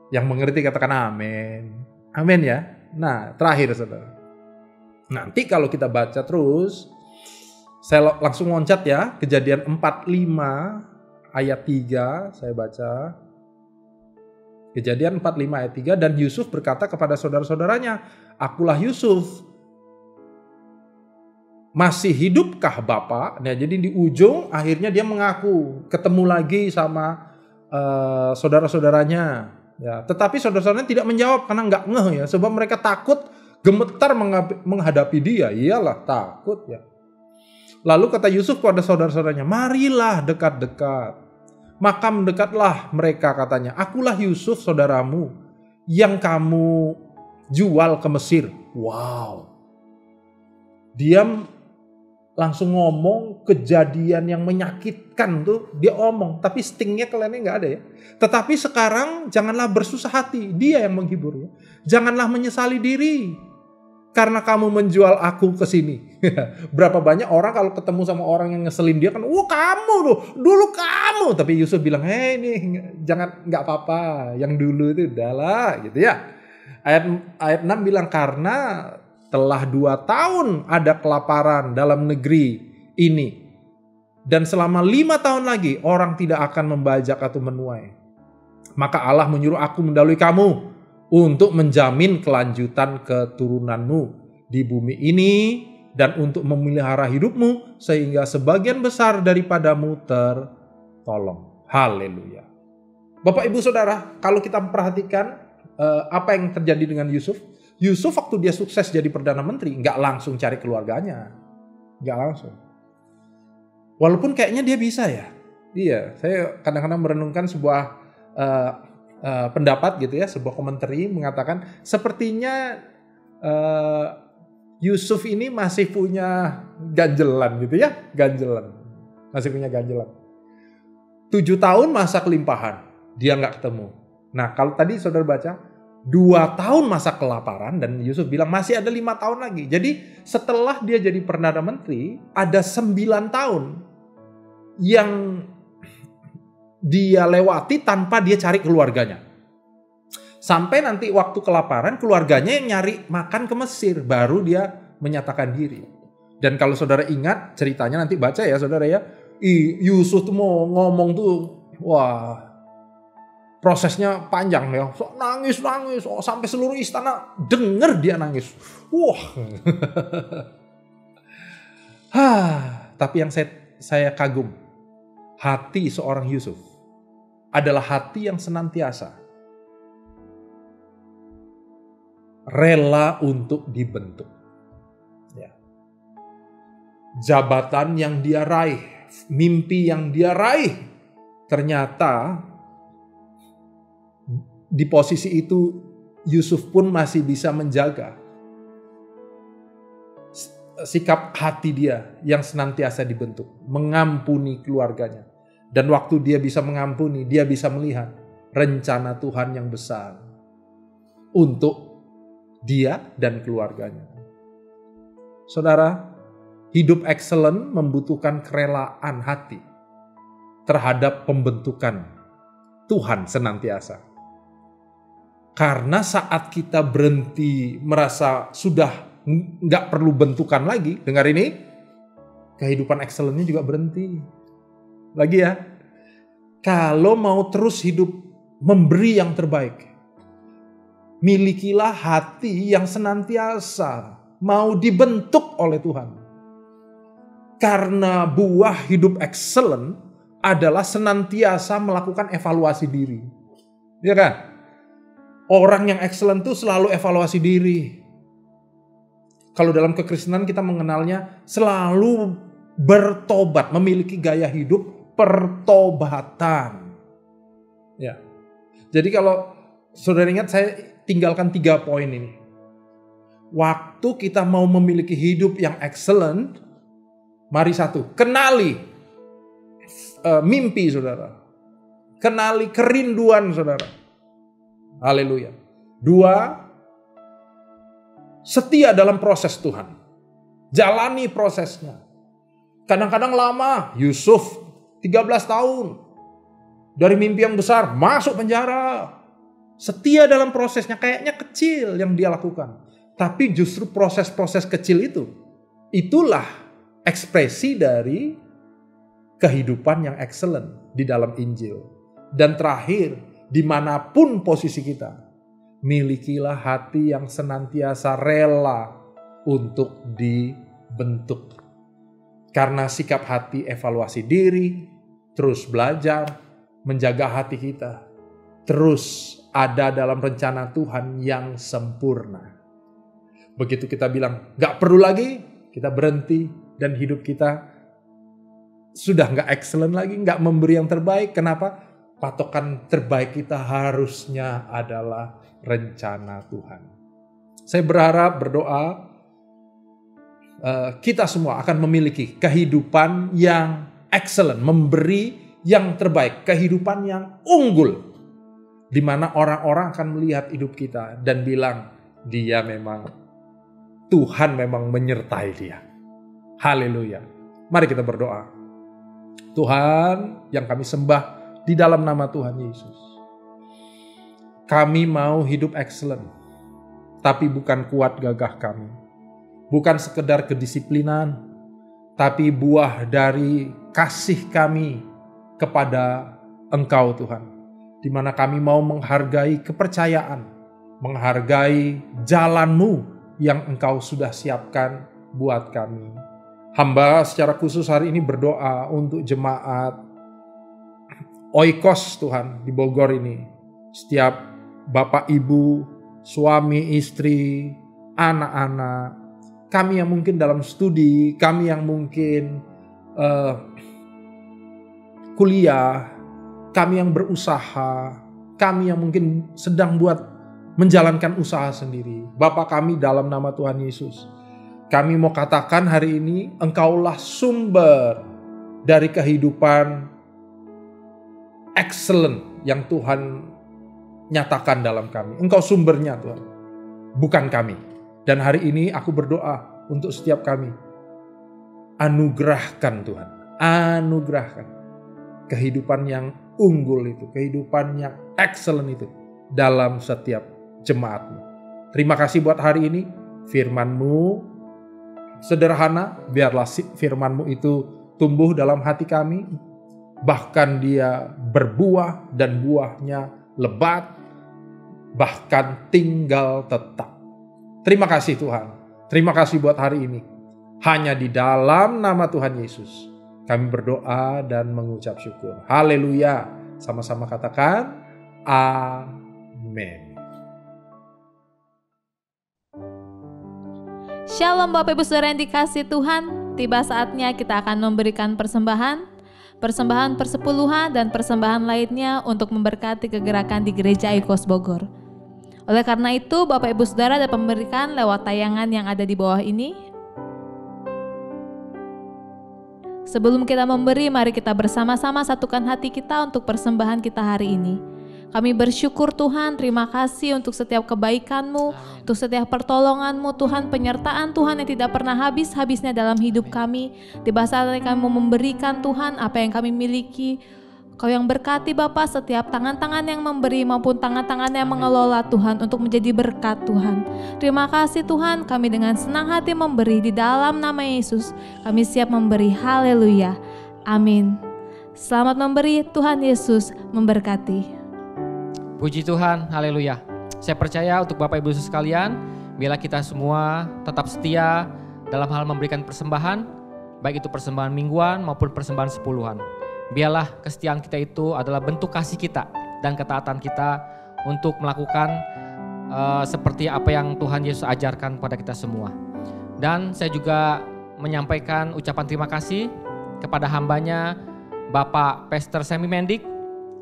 Yang mengerti katakan amin. Amin ya. Nah, terakhir saudara. Nanti kalau kita baca terus, saya langsung loncat ya, Kejadian 45 ayat 3, saya baca. Kejadian 45 ayat 3, dan Yusuf berkata kepada saudara-saudaranya, "Akulah Yusuf. Masih hidupkah Bapak?" Nah, jadi di ujung akhirnya dia mengaku, ketemu lagi sama saudara-saudaranya. Ya, tetapi saudara-saudaranya tidak menjawab karena nggak ngeh ya, sebab mereka takut, gemetar menghadapi dia. Iyalah takut ya. Lalu kata Yusuf kepada saudara-saudaranya, "Marilah dekat-dekat." Maka mendekatlah mereka, katanya, "Akulah Yusuf saudaramu yang kamu jual ke Mesir." Wow. Dia langsung ngomong kejadian yang menyakitkan tuh, dia omong, tapi stingnya kalian nggak ada ya. Tetapi sekarang janganlah bersusah hati, dia yang menghibur ya. Janganlah menyesali diri karena kamu menjual aku ke sini. Berapa banyak orang kalau ketemu sama orang yang ngeselin dia kan, "Wah kamu loh, dulu kamu." Tapi Yusuf bilang, "Hei ini jangan, nggak apa-apa, yang dulu itu udahlah," gitu ya. Ayat 6 bilang, "Karena telah 2 tahun ada kelaparan dalam negeri ini. Dan selama 5 tahun lagi orang tidak akan membajak atau menuai. Maka Allah menyuruh aku mendahului kamu untuk menjamin kelanjutan keturunanmu di bumi ini dan untuk memelihara hidupmu sehingga sebagian besar daripadamu tertolong." Haleluya. Bapak Ibu Saudara, kalau kita perhatikan apa yang terjadi dengan Yusuf. Yusuf waktu dia sukses jadi Perdana Menteri, nggak langsung cari keluarganya. Nggak langsung. Walaupun kayaknya dia bisa ya. Iya, saya kadang-kadang merenungkan sebuah pendapat gitu ya, sebuah komentari mengatakan sepertinya Yusuf ini masih punya ganjelan gitu ya. Ganjelan. Masih punya ganjelan. 7 tahun masa kelimpahan, dia nggak ketemu. Nah kalau tadi saudara baca, 2 tahun masa kelaparan dan Yusuf bilang masih ada 5 tahun lagi. Jadi setelah dia jadi Perdana Menteri, ada 9 tahun yang dia lewati tanpa dia cari keluarganya. Sampai nanti waktu kelaparan, keluarganya yang nyari makan ke Mesir, baru dia menyatakan diri. Dan kalau saudara ingat ceritanya, nanti baca ya saudara ya, Yusuf tuh mau ngomong tuh, wah, prosesnya panjang ya, nangis, sampai seluruh istana denger dia nangis. Wah, tapi yang saya kagum, hati seorang Yusuf adalah hati yang senantiasa rela untuk dibentuk. Ya. Jabatan yang dia raih, mimpi yang dia raih, ternyata di posisi itu Yusuf pun masih bisa menjaga sikap hati dia yang senantiasa dibentuk, mengampuni keluarganya. Dan waktu dia bisa mengampuni, dia bisa melihat rencana Tuhan yang besar untuk dia dan keluarganya. Saudara, hidup excellent membutuhkan kerelaan hati terhadap pembentukan Tuhan senantiasa. Karena saat kita berhenti merasa sudah nggak perlu bentukan lagi, dengar ini, kehidupan excellent-nya juga berhenti. Lagi ya, kalau mau terus hidup memberi yang terbaik, milikilah hati yang senantiasa mau dibentuk oleh Tuhan. Karena buah hidup excellent adalah senantiasa melakukan evaluasi diri. Ya kan? Orang yang excellent tuh selalu evaluasi diri. Kalau dalam kekristenan kita mengenalnya selalu bertobat, memiliki gaya hidup pertobatan. Ya. Jadi kalau saudara ingat, saya tinggalkan 3 poin ini. Waktu kita mau memiliki hidup yang excellent, mari satu, kenali mimpi saudara. Kenali kerinduan saudara. Haleluya. 2, setia dalam proses Tuhan. Jalani prosesnya. Kadang-kadang lama, Yusuf 13 tahun. Dari mimpi yang besar, masuk penjara. Setia dalam prosesnya, kayaknya kecil yang dia lakukan. Tapi justru proses-proses kecil itulah ekspresi dari kehidupan yang excellent di dalam Injil. Dan terakhir, dimanapun posisi kita, milikilah hati yang senantiasa rela untuk dibentuk. Karena sikap hati evaluasi diri, terus belajar, menjaga hati kita, terus ada dalam rencana Tuhan yang sempurna. Begitu kita bilang, gak perlu lagi, kita berhenti dan hidup kita sudah gak excellent lagi, gak memberi yang terbaik. Kenapa? Patokan terbaik kita harusnya adalah rencana Tuhan. Saya berharap, berdoa, kita semua akan memiliki kehidupan yang excellent, memberi yang terbaik, kehidupan yang unggul, di mana orang-orang akan melihat hidup kita dan bilang, Tuhan memang menyertai dia. Haleluya. Mari kita berdoa. Tuhan yang kami sembah di dalam nama Tuhan Yesus, kami mau hidup excellent, tapi bukan kuat gagah kami, bukan sekedar kedisiplinan, tapi buah dari kasih kami kepada Engkau Tuhan, di mana kami mau menghargai kepercayaan, menghargai jalan-Mu yang Engkau sudah siapkan buat kami. Hamba secara khusus hari ini berdoa untuk jemaat Oikos Tuhan di Bogor ini. Setiap bapak ibu, suami istri, anak-anak, kami yang mungkin dalam studi, kami yang mungkin kuliah, kami yang berusaha, kami yang mungkin sedang menjalankan usaha sendiri. Bapa kami dalam nama Tuhan Yesus, kami mau katakan hari ini, Engkaulah sumber dari kehidupan excellent yang Tuhan nyatakan dalam kami. Engkau sumbernya Tuhan, bukan kami. Dan hari ini aku berdoa untuk setiap kami. Anugerahkan Tuhan, anugerahkan kehidupan yang unggul itu, kehidupan yang excellent itu dalam setiap jemaat-Mu. Terima kasih buat hari ini. Firman-Mu sederhana, biarlah firman-Mu itu tumbuh dalam hati kami. Bahkan dia berbuah dan buahnya lebat, bahkan tinggal tetap. Terima kasih Tuhan. Terima kasih buat hari ini. Hanya di dalam nama Tuhan Yesus kami berdoa dan mengucap syukur. Haleluya. Sama-sama katakan amin. Shalom Bapak Ibu Saudara yang dikasihi Tuhan. Tiba saatnya kita akan memberikan persembahan persepuluhan dan persembahan lainnya untuk memberkati kegerakan di Gereja Oikos Bogor. Oleh karena itu, Bapak Ibu Saudara dapat memberikan lewat tayangan yang ada di bawah ini. Sebelum kita memberi, mari kita bersama-sama satukan hati kita untuk persembahan kita hari ini. Kami bersyukur Tuhan, terima kasih untuk setiap kebaikan-Mu, untuk setiap pertolongan-Mu Tuhan, penyertaan Tuhan yang tidak pernah habis-habisnya dalam hidup kami. Di saatnya kami mau memberikan Tuhan apa yang kami miliki. Kau yang berkati Bapa setiap tangan-tangan yang memberi maupun tangan-tangan yang mengelola Tuhan untuk menjadi berkat Tuhan. Terima kasih Tuhan, kami dengan senang hati memberi di dalam nama Yesus. Kami siap memberi, haleluya, amin. Selamat memberi, Tuhan Yesus memberkati. Puji Tuhan, haleluya. Saya percaya untuk Bapak Ibu sekalian, biarlah kita semua tetap setia dalam hal memberikan persembahan, baik itu persembahan mingguan maupun persembahan sepuluhan. Biarlah kesetiaan kita itu adalah bentuk kasih kita dan ketaatan kita untuk melakukan seperti apa yang Tuhan Yesus ajarkan pada kita semua. Dan saya juga menyampaikan ucapan terima kasih kepada hambanya Bapak Pastor Sammy Mendik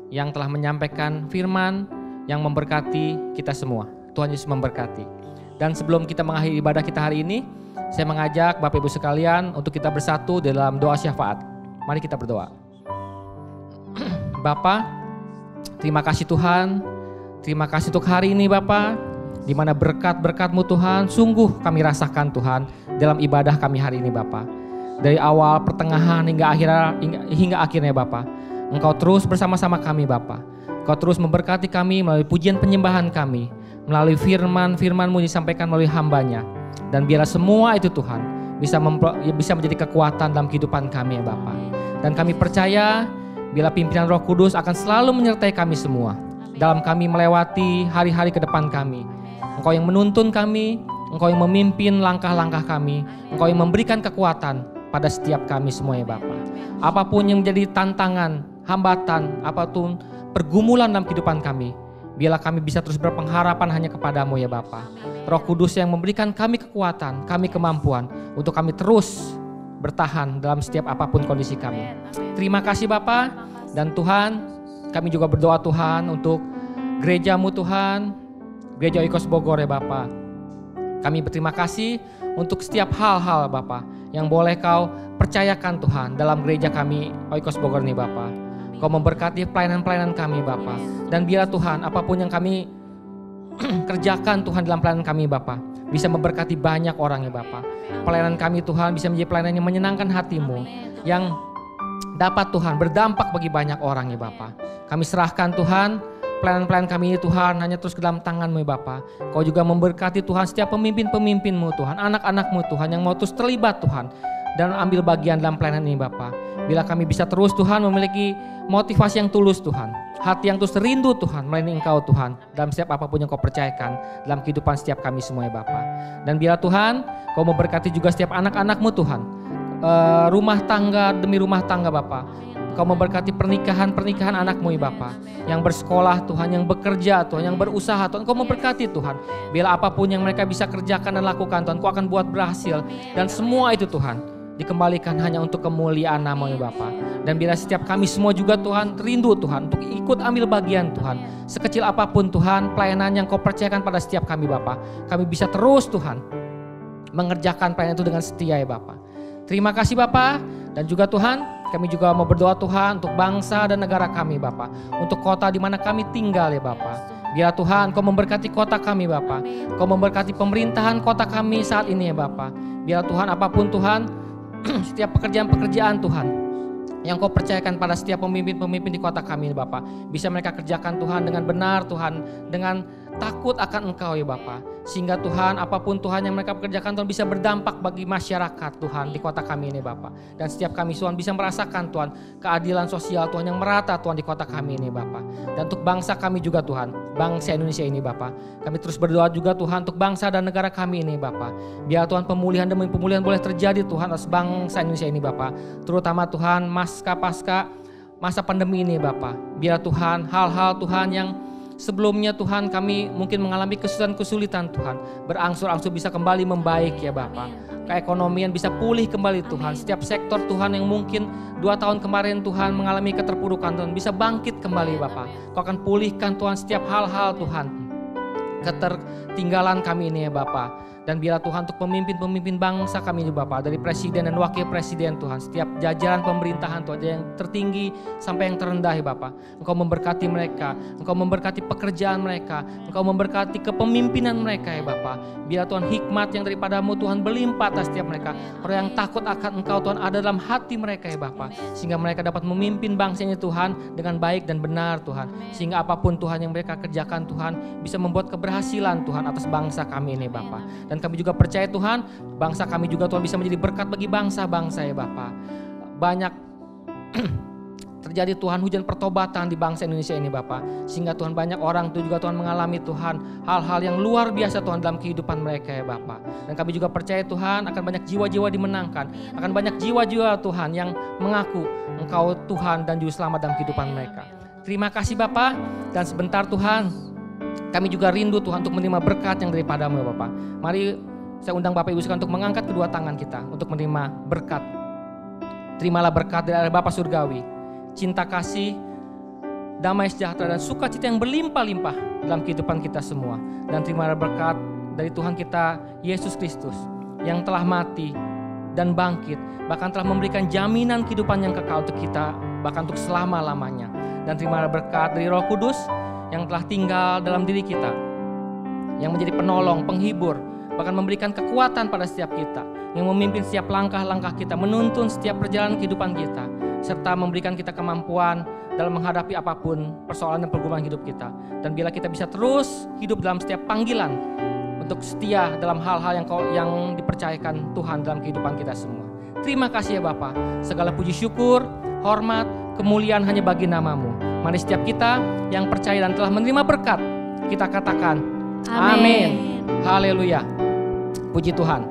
yang telah menyampaikan firman yang memberkati kita semua. Tuhan Yesus memberkati. Dan sebelum kita mengakhiri ibadah kita hari ini, saya mengajak Bapak Ibu sekalian untuk kita bersatu dalam doa syafaat. Mari kita berdoa. Bapa, terima kasih Tuhan. Terima kasih untuk hari ini Bapa, di mana berkat-berkat-Mu Tuhan sungguh kami rasakan Tuhan dalam ibadah kami hari ini Bapa. Dari awal, pertengahan hingga akhirnya Bapa, Engkau terus bersama-sama kami Bapa. Engkau terus memberkati kami melalui pujian penyembahan kami, melalui firman-Mu disampaikan melalui hambanya. Dan biarlah semua itu Tuhan bisa menjadi kekuatan dalam kehidupan kami ya Bapa. Dan kami percaya bila pimpinan Roh Kudus akan selalu menyertai kami semua dalam kami melewati hari-hari ke depan kami. Engkau yang menuntun kami, Engkau yang memimpin langkah-langkah kami, Engkau yang memberikan kekuatan pada setiap kami semua ya Bapa. Apapun yang menjadi tantangan, hambatan, apapun pergumulan dalam kehidupan kami, biarlah kami bisa terus berpengharapan hanya kepadamu ya Bapa. Roh Kudus yang memberikan kami kekuatan, kami kemampuan untuk kami terus bertahan dalam setiap apapun kondisi kami. Terima kasih Bapa. Dan Tuhan, kami juga berdoa Tuhan untuk gereja-Mu Tuhan, Gereja Oikos Bogor ya Bapa. Kami berterima kasih untuk setiap hal-hal Bapa yang boleh Kau percayakan Tuhan dalam gereja kami Oikos Bogor ini Bapa. Kau memberkati pelayanan-pelayanan kami Bapa. Dan biarlah Tuhan apapun yang kami kerjakan Tuhan dalam pelayanan kami Bapa, bisa memberkati banyak orang ya Bapa. Pelayanan kami Tuhan bisa menjadi pelayanan yang menyenangkan hati-Mu, yang dapat Tuhan berdampak bagi banyak orang ya Bapa. Kami serahkan Tuhan pelayanan-pelayanan kami ini Tuhan hanya terus ke dalam tangan-Mu ya Bapa. Kau juga memberkati Tuhan setiap pemimpin-pemimpin-Mu Tuhan, anak-anak-Mu Tuhan yang mau terus terlibat Tuhan dan ambil bagian dalam pelayanan ini Bapa. Bila kami bisa terus Tuhan memiliki motivasi yang tulus Tuhan, hati yang terus rindu Tuhan melayani Engkau Tuhan dalam setiap apapun yang Kau percayakan dalam kehidupan setiap kami semua ya Bapa. Dan bila Tuhan Kau memberkati juga setiap anak-anak-Mu Tuhan, rumah tangga demi rumah tangga Bapa. Kau memberkati pernikahan anak-Mu ya Bapa, yang bersekolah Tuhan, yang bekerja Tuhan, yang berusaha Tuhan. Kau memberkati Tuhan, bila apapun yang mereka bisa kerjakan dan lakukan Tuhan, Kau akan buat berhasil. Dan semua itu Tuhan dikembalikan hanya untuk kemuliaan nama-Mu ya Bapa. Dan bila setiap kami semua juga Tuhan rindu Tuhan untuk ikut ambil bagian Tuhan, sekecil apapun Tuhan pelayanan yang Kau percayakan pada setiap kami Bapa, kami bisa terus Tuhan mengerjakan pelayanan itu dengan setia ya Bapa. Terima kasih Bapa. Dan juga Tuhan, kami juga mau berdoa Tuhan untuk bangsa dan negara kami Bapa, untuk kota di mana kami tinggal ya Bapa. Biar Tuhan Kau memberkati kota kami Bapa, Kau memberkati pemerintahan kota kami saat ini ya Bapa. Biar Tuhan apapun Tuhan, setiap pekerjaan-pekerjaan Tuhan yang Kau percayakan pada setiap pemimpin-pemimpin di kota kami Bapa, bisa mereka kerjakan Tuhan dengan benar Tuhan, dengan takut akan Engkau ya Bapa. Sehingga Tuhan apapun Tuhan yang mereka pekerjakan Tuhan bisa berdampak bagi masyarakat Tuhan di kota kami ini Bapa. Dan setiap kami Tuhan bisa merasakan Tuhan keadilan sosial Tuhan yang merata Tuhan di kota kami ini Bapa. Dan untuk bangsa kami juga Tuhan, bangsa Indonesia ini Bapa, kami terus berdoa juga Tuhan untuk bangsa dan negara kami ini Bapa. Biar Tuhan pemulihan demi pemulihan boleh terjadi Tuhan atas bangsa Indonesia ini Bapa. Terutama Tuhan pasca masa pandemi ini Bapa. Biar Tuhan hal-hal Tuhan yang sebelumnya Tuhan kami mungkin mengalami kesulitan Tuhan, berangsur-angsur bisa kembali membaik ya Bapa. Keekonomian bisa pulih kembali Tuhan. Setiap sektor Tuhan yang mungkin 2 tahun kemarin Tuhan mengalami keterpurukan Tuhan bisa bangkit kembali Bapa. Kau akan pulihkan Tuhan setiap hal-hal Tuhan ketertinggalan kami ini ya Bapa. Dan biarlah Tuhan untuk pemimpin-pemimpin bangsa kami ini Bapa, dari presiden dan wakil presiden Tuhan, setiap jajaran pemerintahan Tuhan, yang tertinggi sampai yang terendah ya Bapa. Engkau memberkati mereka, Engkau memberkati pekerjaan mereka, Engkau memberkati kepemimpinan mereka ya Bapa. Biarlah Tuhan hikmat yang daripada-Mu Tuhan berlimpah atas setiap mereka. Orang yang takut akan Engkau Tuhan ada dalam hati mereka ya Bapa, sehingga mereka dapat memimpin bangsa ini Tuhan dengan baik dan benar Tuhan. Sehingga apapun Tuhan yang mereka kerjakan Tuhan bisa membuat keberhasilan Tuhan atas bangsa kami ini Bapa. Dan kami juga percaya Tuhan, bangsa kami juga Tuhan bisa menjadi berkat bagi bangsa-bangsa ya Bapa. Banyak terjadi Tuhan hujan pertobatan di bangsa Indonesia ini Bapa. Sehingga Tuhan banyak orang itu juga Tuhan mengalami Tuhan hal-hal yang luar biasa Tuhan dalam kehidupan mereka ya Bapa. Dan kami juga percaya Tuhan akan banyak jiwa-jiwa dimenangkan, akan banyak jiwa-jiwa Tuhan yang mengaku Engkau Tuhan dan Juru Selamat dalam kehidupan mereka. Terima kasih Bapa, dan sebentar Tuhan, kami juga rindu Tuhan untuk menerima berkat yang daripadamu ya Bapa. Mari saya undang Bapak Ibu sekalian untuk mengangkat kedua tangan kita untuk menerima berkat. Terimalah berkat dari Bapa Surgawi, cinta kasih, damai sejahtera dan sukacita yang berlimpah-limpah dalam kehidupan kita semua. Dan terimalah berkat dari Tuhan kita Yesus Kristus yang telah mati dan bangkit, bahkan telah memberikan jaminan kehidupan yang kekal untuk kita, bahkan untuk selama-lamanya. Dan terimalah berkat dari Roh Kudus yang telah tinggal dalam diri kita, yang menjadi penolong, penghibur, bahkan memberikan kekuatan pada setiap kita, yang memimpin setiap langkah-langkah kita, menuntun setiap perjalanan kehidupan kita, serta memberikan kita kemampuan dalam menghadapi apapun persoalan dan pergumulan hidup kita. Dan bila kita bisa terus hidup dalam setiap panggilan untuk setia dalam hal-hal yang dipercayakan Tuhan dalam kehidupan kita semua. Terima kasih ya Bapa. Segala puji syukur, hormat, kemuliaan hanya bagi nama-Mu. Mari setiap kita yang percaya dan telah menerima berkat, kita katakan amin. Haleluya. Puji Tuhan.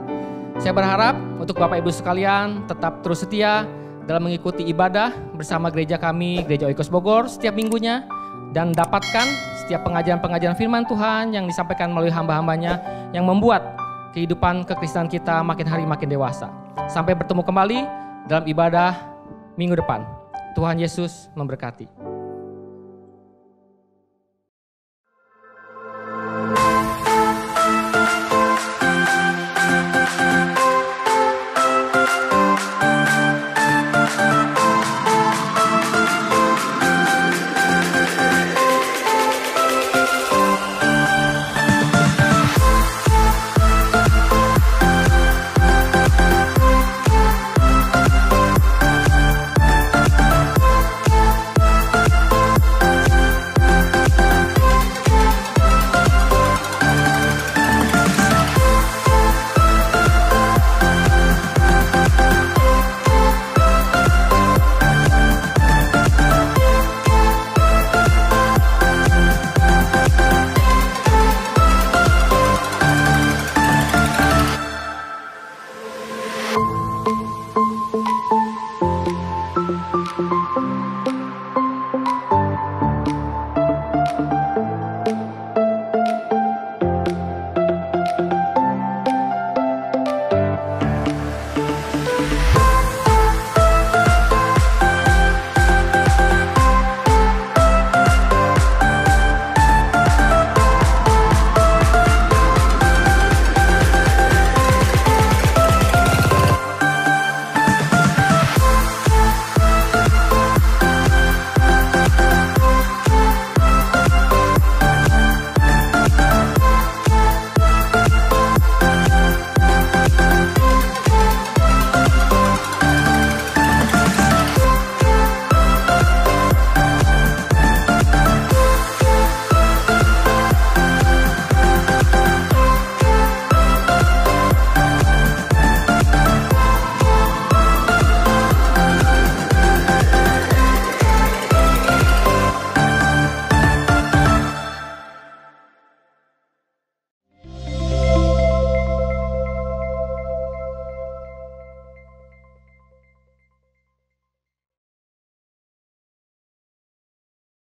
Saya berharap untuk Bapak Ibu sekalian tetap terus setia dalam mengikuti ibadah bersama gereja kami, Gereja Oikos Bogor setiap minggunya, dan dapatkan setiap pengajaran-pengajaran firman Tuhan yang disampaikan melalui hamba-hambanya yang membuat kehidupan kekristenan kita makin hari makin dewasa. Sampai bertemu kembali dalam ibadah minggu depan. Tuhan Yesus memberkati.